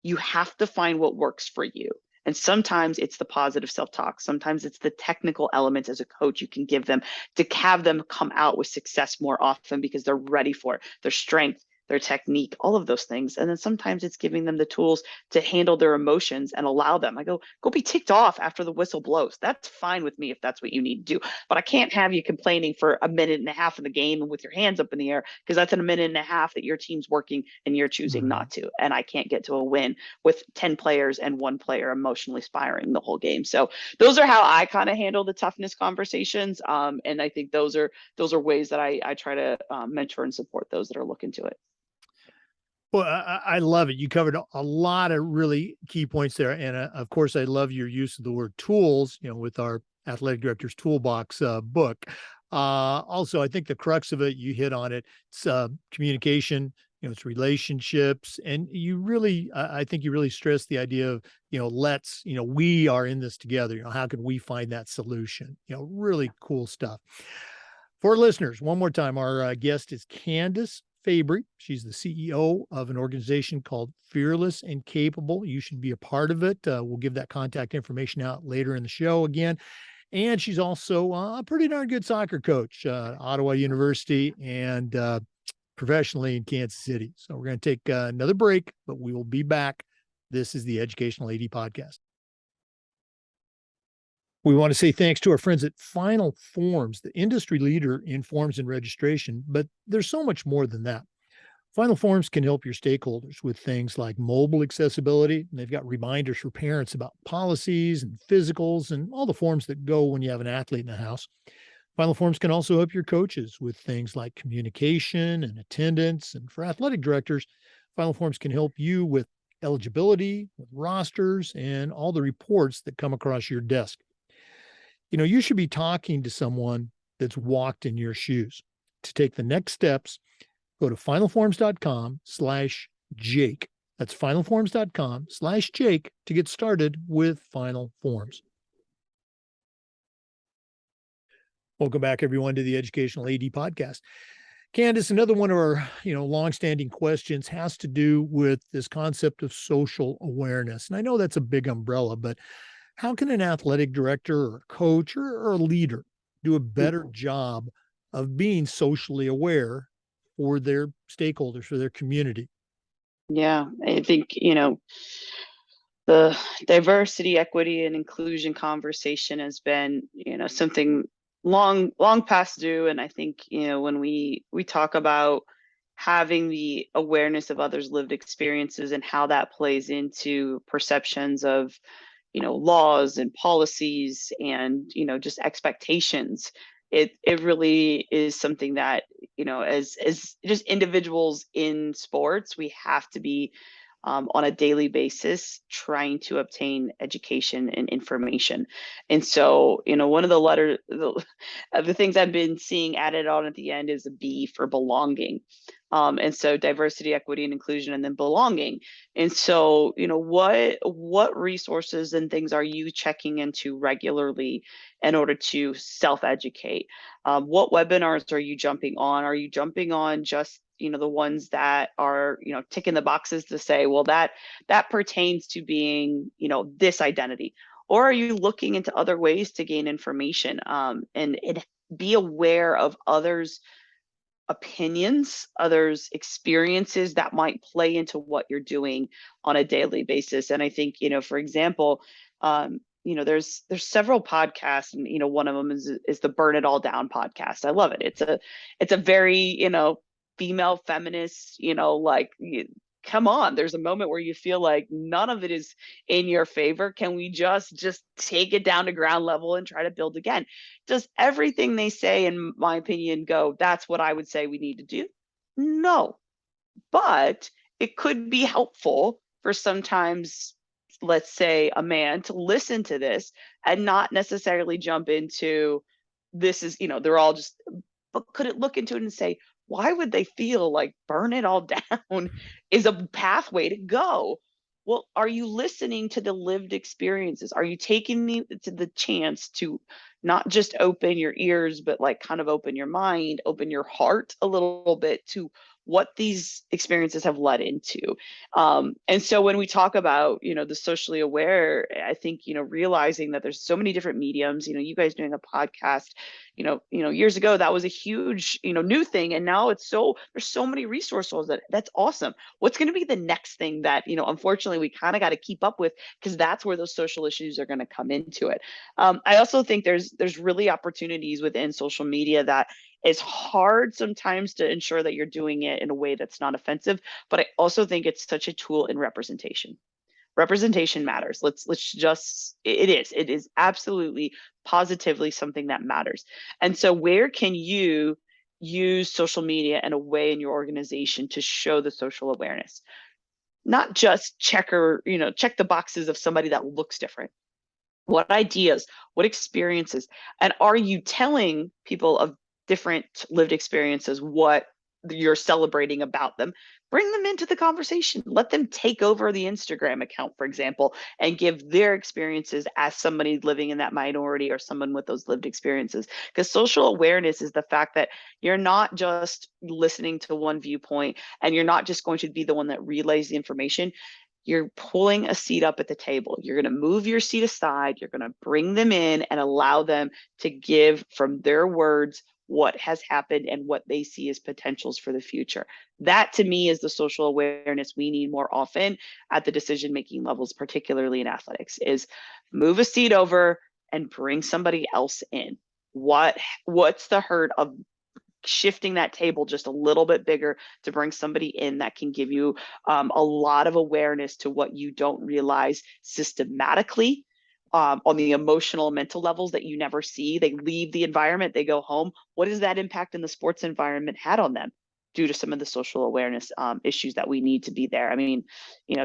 you have to find what works for you. And sometimes it's the positive self-talk. Sometimes it's the technical elements as a coach you can give them to have them come out with success more often, because they're ready for it, their strength, their technique, all of those things. And then sometimes it's giving them the tools to handle their emotions and allow them. I go be ticked off after the whistle blows. That's fine with me if that's what you need to do. But I can't have you complaining for a minute and a half of the game with your hands up in the air, because that's in a minute and a half that your team's working and you're choosing not to. And I can't get to a win with 10 players and one player emotionally spiraling the whole game. So those are how I kind of handle the toughness conversations. And I think those are ways that I try to mentor and support those that are looking to it. Well, I love it. You covered a lot of really key points there. And of course, I love your use of the word tools, with our Athletic Director's Toolbox book. Also, I think the crux of it, you hit on it, it's communication, it's relationships. And you really, I think you really stress the idea of, we are in this together. How can we find that solution? Really cool stuff. For listeners, one more time, our guest is Candice Fabry. She's the CEO of an organization called Fearless and Capable. You should be a part of it. We'll give that contact information out later in the show again. And she's also a pretty darn good soccer coach, Ottawa University, and professionally in Kansas City. So we're going to take another break, but we will be back. This is the Educational AD Podcast. We want to say thanks to our friends at Final Forms, the industry leader in forms and registration, but there's so much more than that. Final Forms can help your stakeholders with things like mobile accessibility. They've got reminders for parents about policies and physicals and all the forms that go when you have an athlete in the house. Final Forms can also help your coaches with things like communication and attendance. And for athletic directors, Final Forms can help you with eligibility, with rosters, and all the reports that come across your desk. You should be talking to someone that's walked in your shoes. To take the next steps, go to finalforms.com/Jake. That's finalforms.com/Jake to get started with Final Forms. Welcome back, everyone, to the Educational AD Podcast. Candice, another one of our, longstanding questions has to do with this concept of social awareness. And I know that's a big umbrella, but how can an athletic director or a coach or a leader do a better job of being socially aware for their stakeholders, for their community? Yeah, I think, the diversity, equity, and inclusion conversation has been, something long past due. And I think, when we talk about having the awareness of others' lived experiences and how that plays into perceptions of, laws and policies and, just expectations, it really is something that, as just individuals in sports, we have to be on a daily basis trying to obtain education and information. And so, one of the things I've been seeing added on at the end is a B for belonging. And so diversity, equity, and inclusion, and then belonging. And so, what resources and things are you checking into regularly in order to self-educate? What webinars are you jumping on? Are you jumping on just the ones that are ticking the boxes to say, well, that pertains to being this identity, or are you looking into other ways to gain information, and be aware of others' opinions, others' experiences that might play into what you're doing on a daily basis? And I think, for example, there's several podcasts, and one of them is the Burn It All Down podcast. I love it. It's a very female feminist, come on, there's a moment where you feel like none of it is in your favor. Can we just take it down to ground level and try to build again? Does everything they say, in my opinion, go, that's what I would say we need to do? No, but it could be helpful for sometimes, let's say, a man to listen to this and not necessarily jump into this is, they're all just, but could it look into it and say, why would they feel like burn it all down is a pathway to go? Well, are you listening to the lived experiences? Are you taking the chance to not just open your ears, but like kind of open your mind, open your heart a little bit to what these experiences have led into? And so when we talk about, the socially aware, I think, realizing that there's so many different mediums, you guys doing a podcast, years ago, that was a huge, new thing. And now there's so many resources that's awesome. What's going to be the next thing that, unfortunately we kind of got to keep up with, because that's where those social issues are going to come into it. I also think there's really opportunities within social media that it's hard sometimes to ensure that you're doing it in a way that's not offensive, but I also think it's such a tool in representation. Representation matters. It is absolutely positively something that matters. And so where can you use social media in a way in your organization to show the social awareness? Not just check the boxes of somebody that looks different. What ideas, what experiences, and are you telling people of different lived experiences what you're celebrating about them? Bring them into the conversation. Let them take over the Instagram account, for example, and give their experiences as somebody living in that minority or someone with those lived experiences. Because social awareness is the fact that you're not just listening to one viewpoint, and you're not just going to be the one that relays the information. You're pulling a seat up at the table. You're going to move your seat aside. You're going to bring them in and allow them to give from their words what has happened and what they see as potentials for the future. That, to me, is the social awareness we need more often at the decision-making levels, particularly in athletics, is move a seat over and bring somebody else in. What's the hurt of shifting that table just a little bit bigger to bring somebody in that can give you a lot of awareness to what you don't realize systematically, on the emotional, mental levels that you never see. They leave the environment, they go home. What is that impact in the sports environment had on them due to some of the social awareness issues that we need to be there? I mean,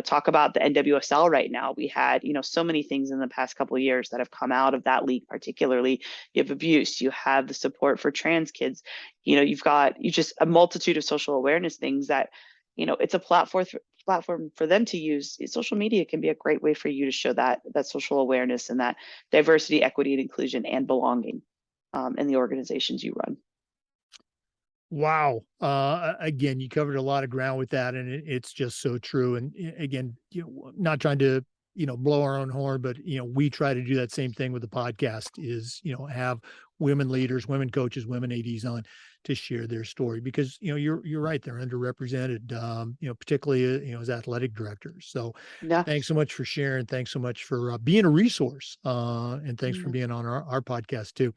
talk about the NWSL right now. We had, so many things in the past couple of years that have come out of that league, particularly. You have abuse, you have the support for trans kids, you've got just a multitude of social awareness things that, it's a platform for them to use. Social media can be a great way for you to show that social awareness and that diversity, equity, and inclusion and belonging in the organizations you run. Wow. Again, you covered a lot of ground with that, and it's just so true. And again, not trying to blow our own horn, but, we try to do that same thing with the podcast is, have women leaders, women coaches, women ADs on to share their story because, you're right. They're underrepresented, particularly, as athletic directors. So Yeah. thanks so much for sharing. Thanks so much for being a resource. And thanks for Mhm. being on our podcast too.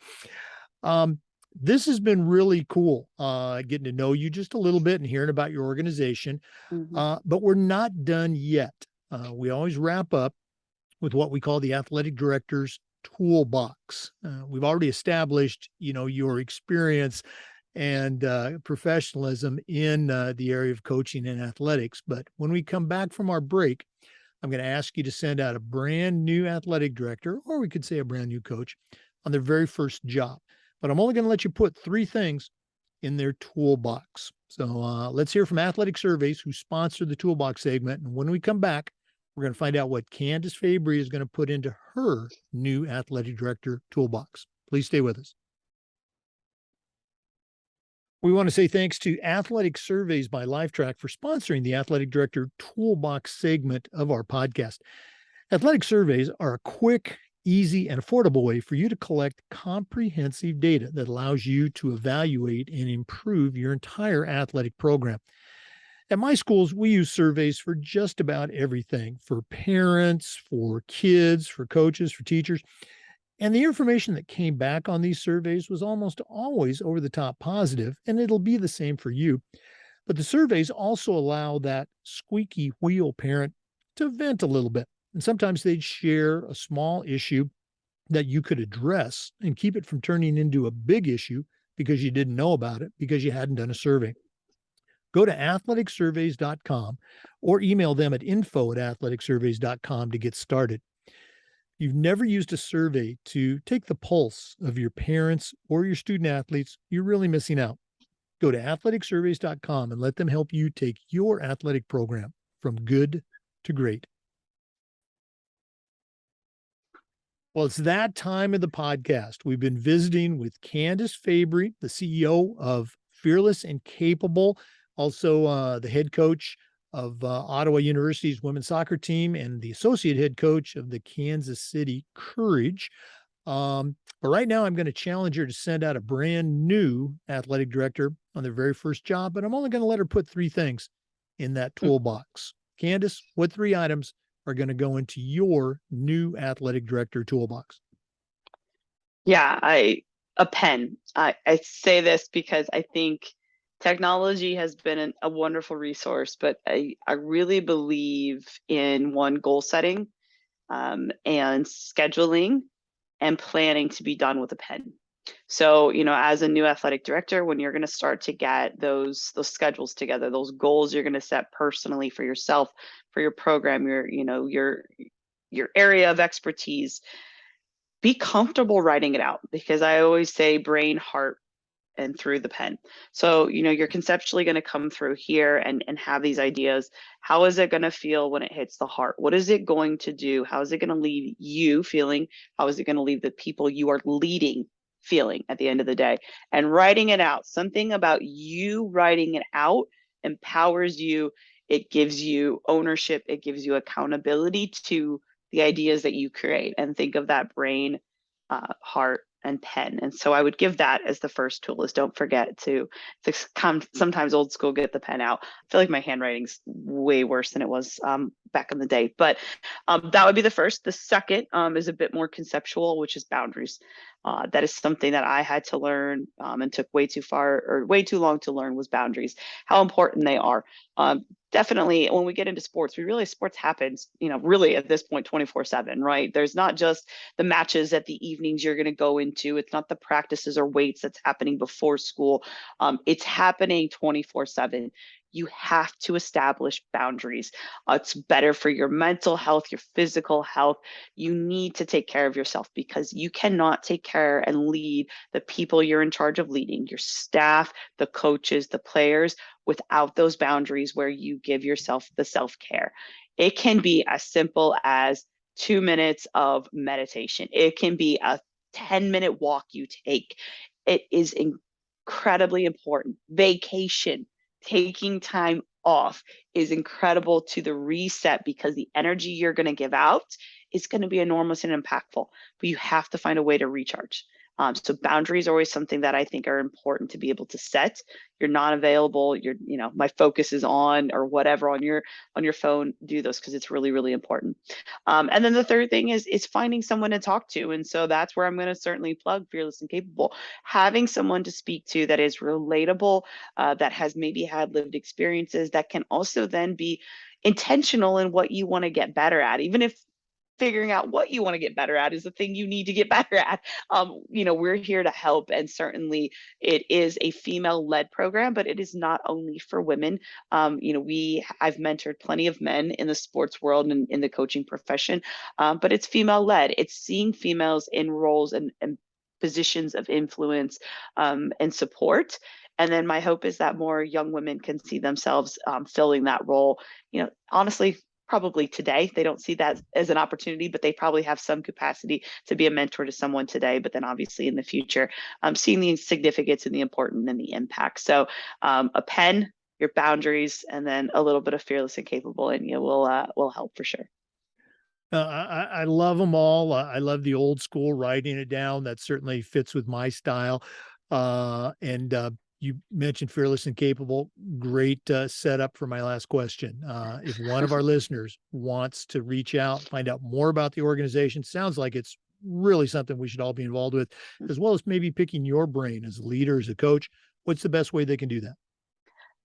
This has been really cool, getting to know you just a little bit and hearing about your organization. Mhm. But we're not done yet. We always wrap up with what we call the athletic director's toolbox. We've already established, your experience and professionalism in the area of coaching and athletics. But when we come back from our break, I'm going to ask you to send out a brand new athletic director, or we could say a brand new coach, on their very first job. But I'm only going to let you put 3 things in their toolbox. So let's hear from Athletic Surveys, who sponsor the toolbox segment. And when we come back, we're going to find out what Candice Fabry is going to put into her new athletic director toolbox. Please stay with us. We want to say thanks to Athletic Surveys by LifeTrack for sponsoring the Athletic Director Toolbox segment of our podcast. Athletic surveys are a quick, easy, and affordable way for you to collect comprehensive data that allows you to evaluate and improve your entire athletic program. At my schools, we use surveys for just about everything, for parents, for kids, for coaches, for teachers. And the information that came back on these surveys was almost always over the top positive, and it'll be the same for you. But the surveys also allow that squeaky wheel parent to vent a little bit. And sometimes they'd share a small issue that you could address and keep it from turning into a big issue because you didn't know about it because you hadn't done a survey. Go to athleticsurveys.com or email them at info@athleticsurveys.com to get started. You've never used a survey to take the pulse of your parents or your student athletes, you're really missing out. Go to athleticsurveys.com and let them help you take your athletic program from good to great. Well, it's that time of the podcast. We've been visiting with Candice Fabry, the CEO of Fearless and Capable, also the head coach of Ottawa University's women's soccer team and the associate head coach of the Kansas City Courage. But right now, I'm going to challenge her to send out a brand new athletic director on their very first job, but I'm only going to let her put 3 things in that toolbox. Candice, what 3 items are going to go into your new athletic director toolbox? Yeah, a pen. I say this because I think technology has been a wonderful resource, but I really believe in one goal setting, and scheduling and planning to be done with a pen. So, as a new athletic director, when you're going to start to get those schedules together, those goals you're going to set personally for yourself, for your program, your area of expertise, be comfortable writing it out, because I always say brain, heart, and through the pen. So, you're conceptually going to come through here and have these ideas. How is it going to feel when it hits the heart? What is it going to do? How is it going to leave you feeling? How is it going to leave the people you are leading feeling at the end of the day? And writing it out, something about you writing it out empowers you. It gives you ownership. It gives you accountability to the ideas that you create. And think of that brain, heart, and pen. And so I would give that as the first tool, is don't forget to come, sometimes old school, get the pen out. I feel like my handwriting's way worse than it was back in the day, but that would be the first. The second is a bit more conceptual, which is boundaries. That is something that I had to learn and took way too long to learn, was boundaries, how important they are. Definitely when we get into sports, we realize sports happens, really at this point 24/7, right? There's not just the matches at the evenings you're going to go into. It's not the practices or weights that's happening before school. It's happening 24/7. You have to establish boundaries. It's better for your mental health, your physical health. You need to take care of yourself, because you cannot take care and lead the people you're in charge of leading, your staff, the coaches, the players, without those boundaries where you give yourself the self-care. It can be as simple as 2 minutes of meditation. It can be a 10-minute walk you take. It is incredibly important. Vacation, taking time off is incredible to the reset, because the energy you're going to give out is going to be enormous and impactful, but you have to find a way to recharge. So boundaries are always something that I think are important to be able to set. You're not available, my focus is on, or whatever, on your phone, do those, because it's really, really important. And then the third thing is finding someone to talk to. And so that's where I'm going to certainly plug Fearless and Capable. Having someone to speak to that is relatable, that has maybe had lived experiences, that can also then be intentional in what you want to get better at, even if figuring out what you want to get better at is the thing you need to get better at. We're here to help. And certainly it is a female-led program, but it is not only for women. I've mentored plenty of men in the sports world and in the coaching profession, but it's female-led. It's seeing females in roles and positions of influence and support. And then my hope is that more young women can see themselves filling that role. Honestly, probably today they don't see that as an opportunity, but they probably have some capacity to be a mentor to someone today. But then obviously in the future, seeing the significance and the importance and the impact. So a pen, your boundaries, and then a little bit of Fearless and Capable in you will help for sure. I love them all. I love the old school writing it down. That certainly fits with my style. You mentioned Fearless and Capable. Great setup for my last question. If one of our listeners wants to reach out, find out more about the organization, sounds like it's really something we should all be involved with, as well as maybe picking your brain as a leader, as a coach. What's the best way they can do that?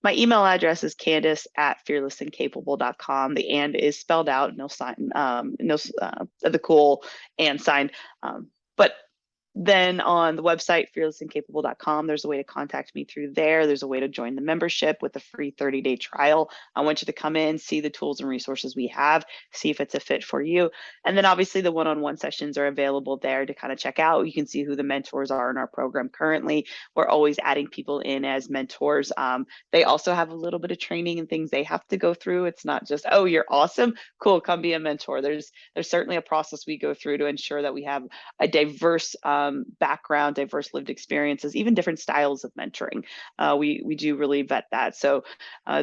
My email address is Candice@fearlessandcapable.com. The and is spelled out, no sign, the cool and sign. But then on the website, fearlessandcapable.com, there's a way to contact me through there. There's a way to join the membership with a free 30-day trial. I want you to come in, see the tools and resources we have, see if it's a fit for you. And then obviously the one-on-one sessions are available there to kind of check out. You can see who the mentors are in our program currently. We're always adding people in as mentors. They also have a little bit of training and things they have to go through. It's not just, oh, you're awesome, cool, come be a mentor. There's certainly a process we go through to ensure that we have a diverse background, diverse lived experiences, even different styles of mentoring. We do really vet that. So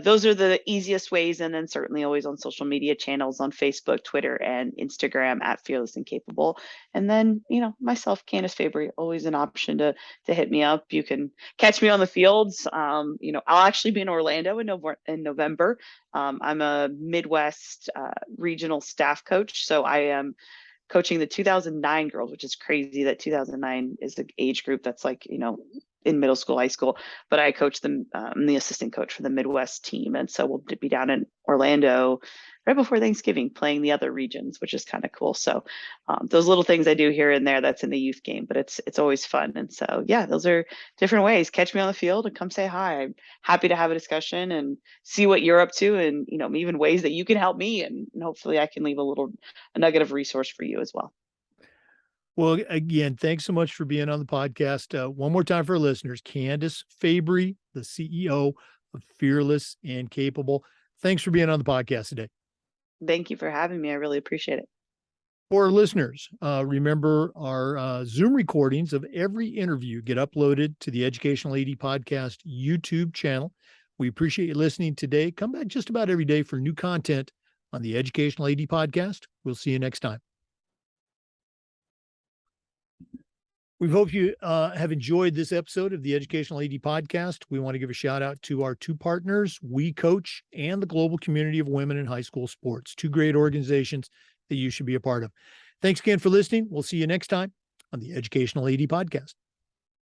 those are the easiest ways. And then certainly always on social media channels on Facebook, Twitter, and Instagram @Fearless and Capable. And then, myself, Candice Fabry, always an option to hit me up. You can catch me on the fields. I'll actually be in Orlando in November. I'm a Midwest regional staff coach. So I am coaching the 2009 girls, which is crazy that 2009 is the age group that's like, in middle school, high school, but I coach them. I'm the assistant coach for the Midwest team. And so we'll be down in Orlando right before Thanksgiving playing the other regions, which is kind of cool. So those little things I do here and there, that's in the youth game, but it's always fun. And so, yeah, those are different ways. Catch me on the field and come say hi. I'm happy to have a discussion and see what you're up to, and, even ways that you can help me. And hopefully I can leave a nugget of resource for you as well. Well, again, thanks so much for being on the podcast. One more time for our listeners, Candice Fabry, the CEO of Fearless and Capable. Thanks for being on the podcast today. Thank you for having me. I really appreciate it. For our listeners, remember our Zoom recordings of every interview get uploaded to the Educational AD Podcast YouTube channel. We appreciate you listening today. Come back just about every day for new content on the Educational AD Podcast. We'll see you next time. We hope you have enjoyed this episode of the Educational AD Podcast. We want to give a shout out to our two partners, We Coach and the Global Community of Women in High School Sports, two great organizations that you should be a part of. Thanks again for listening. We'll see you next time on the Educational AD Podcast.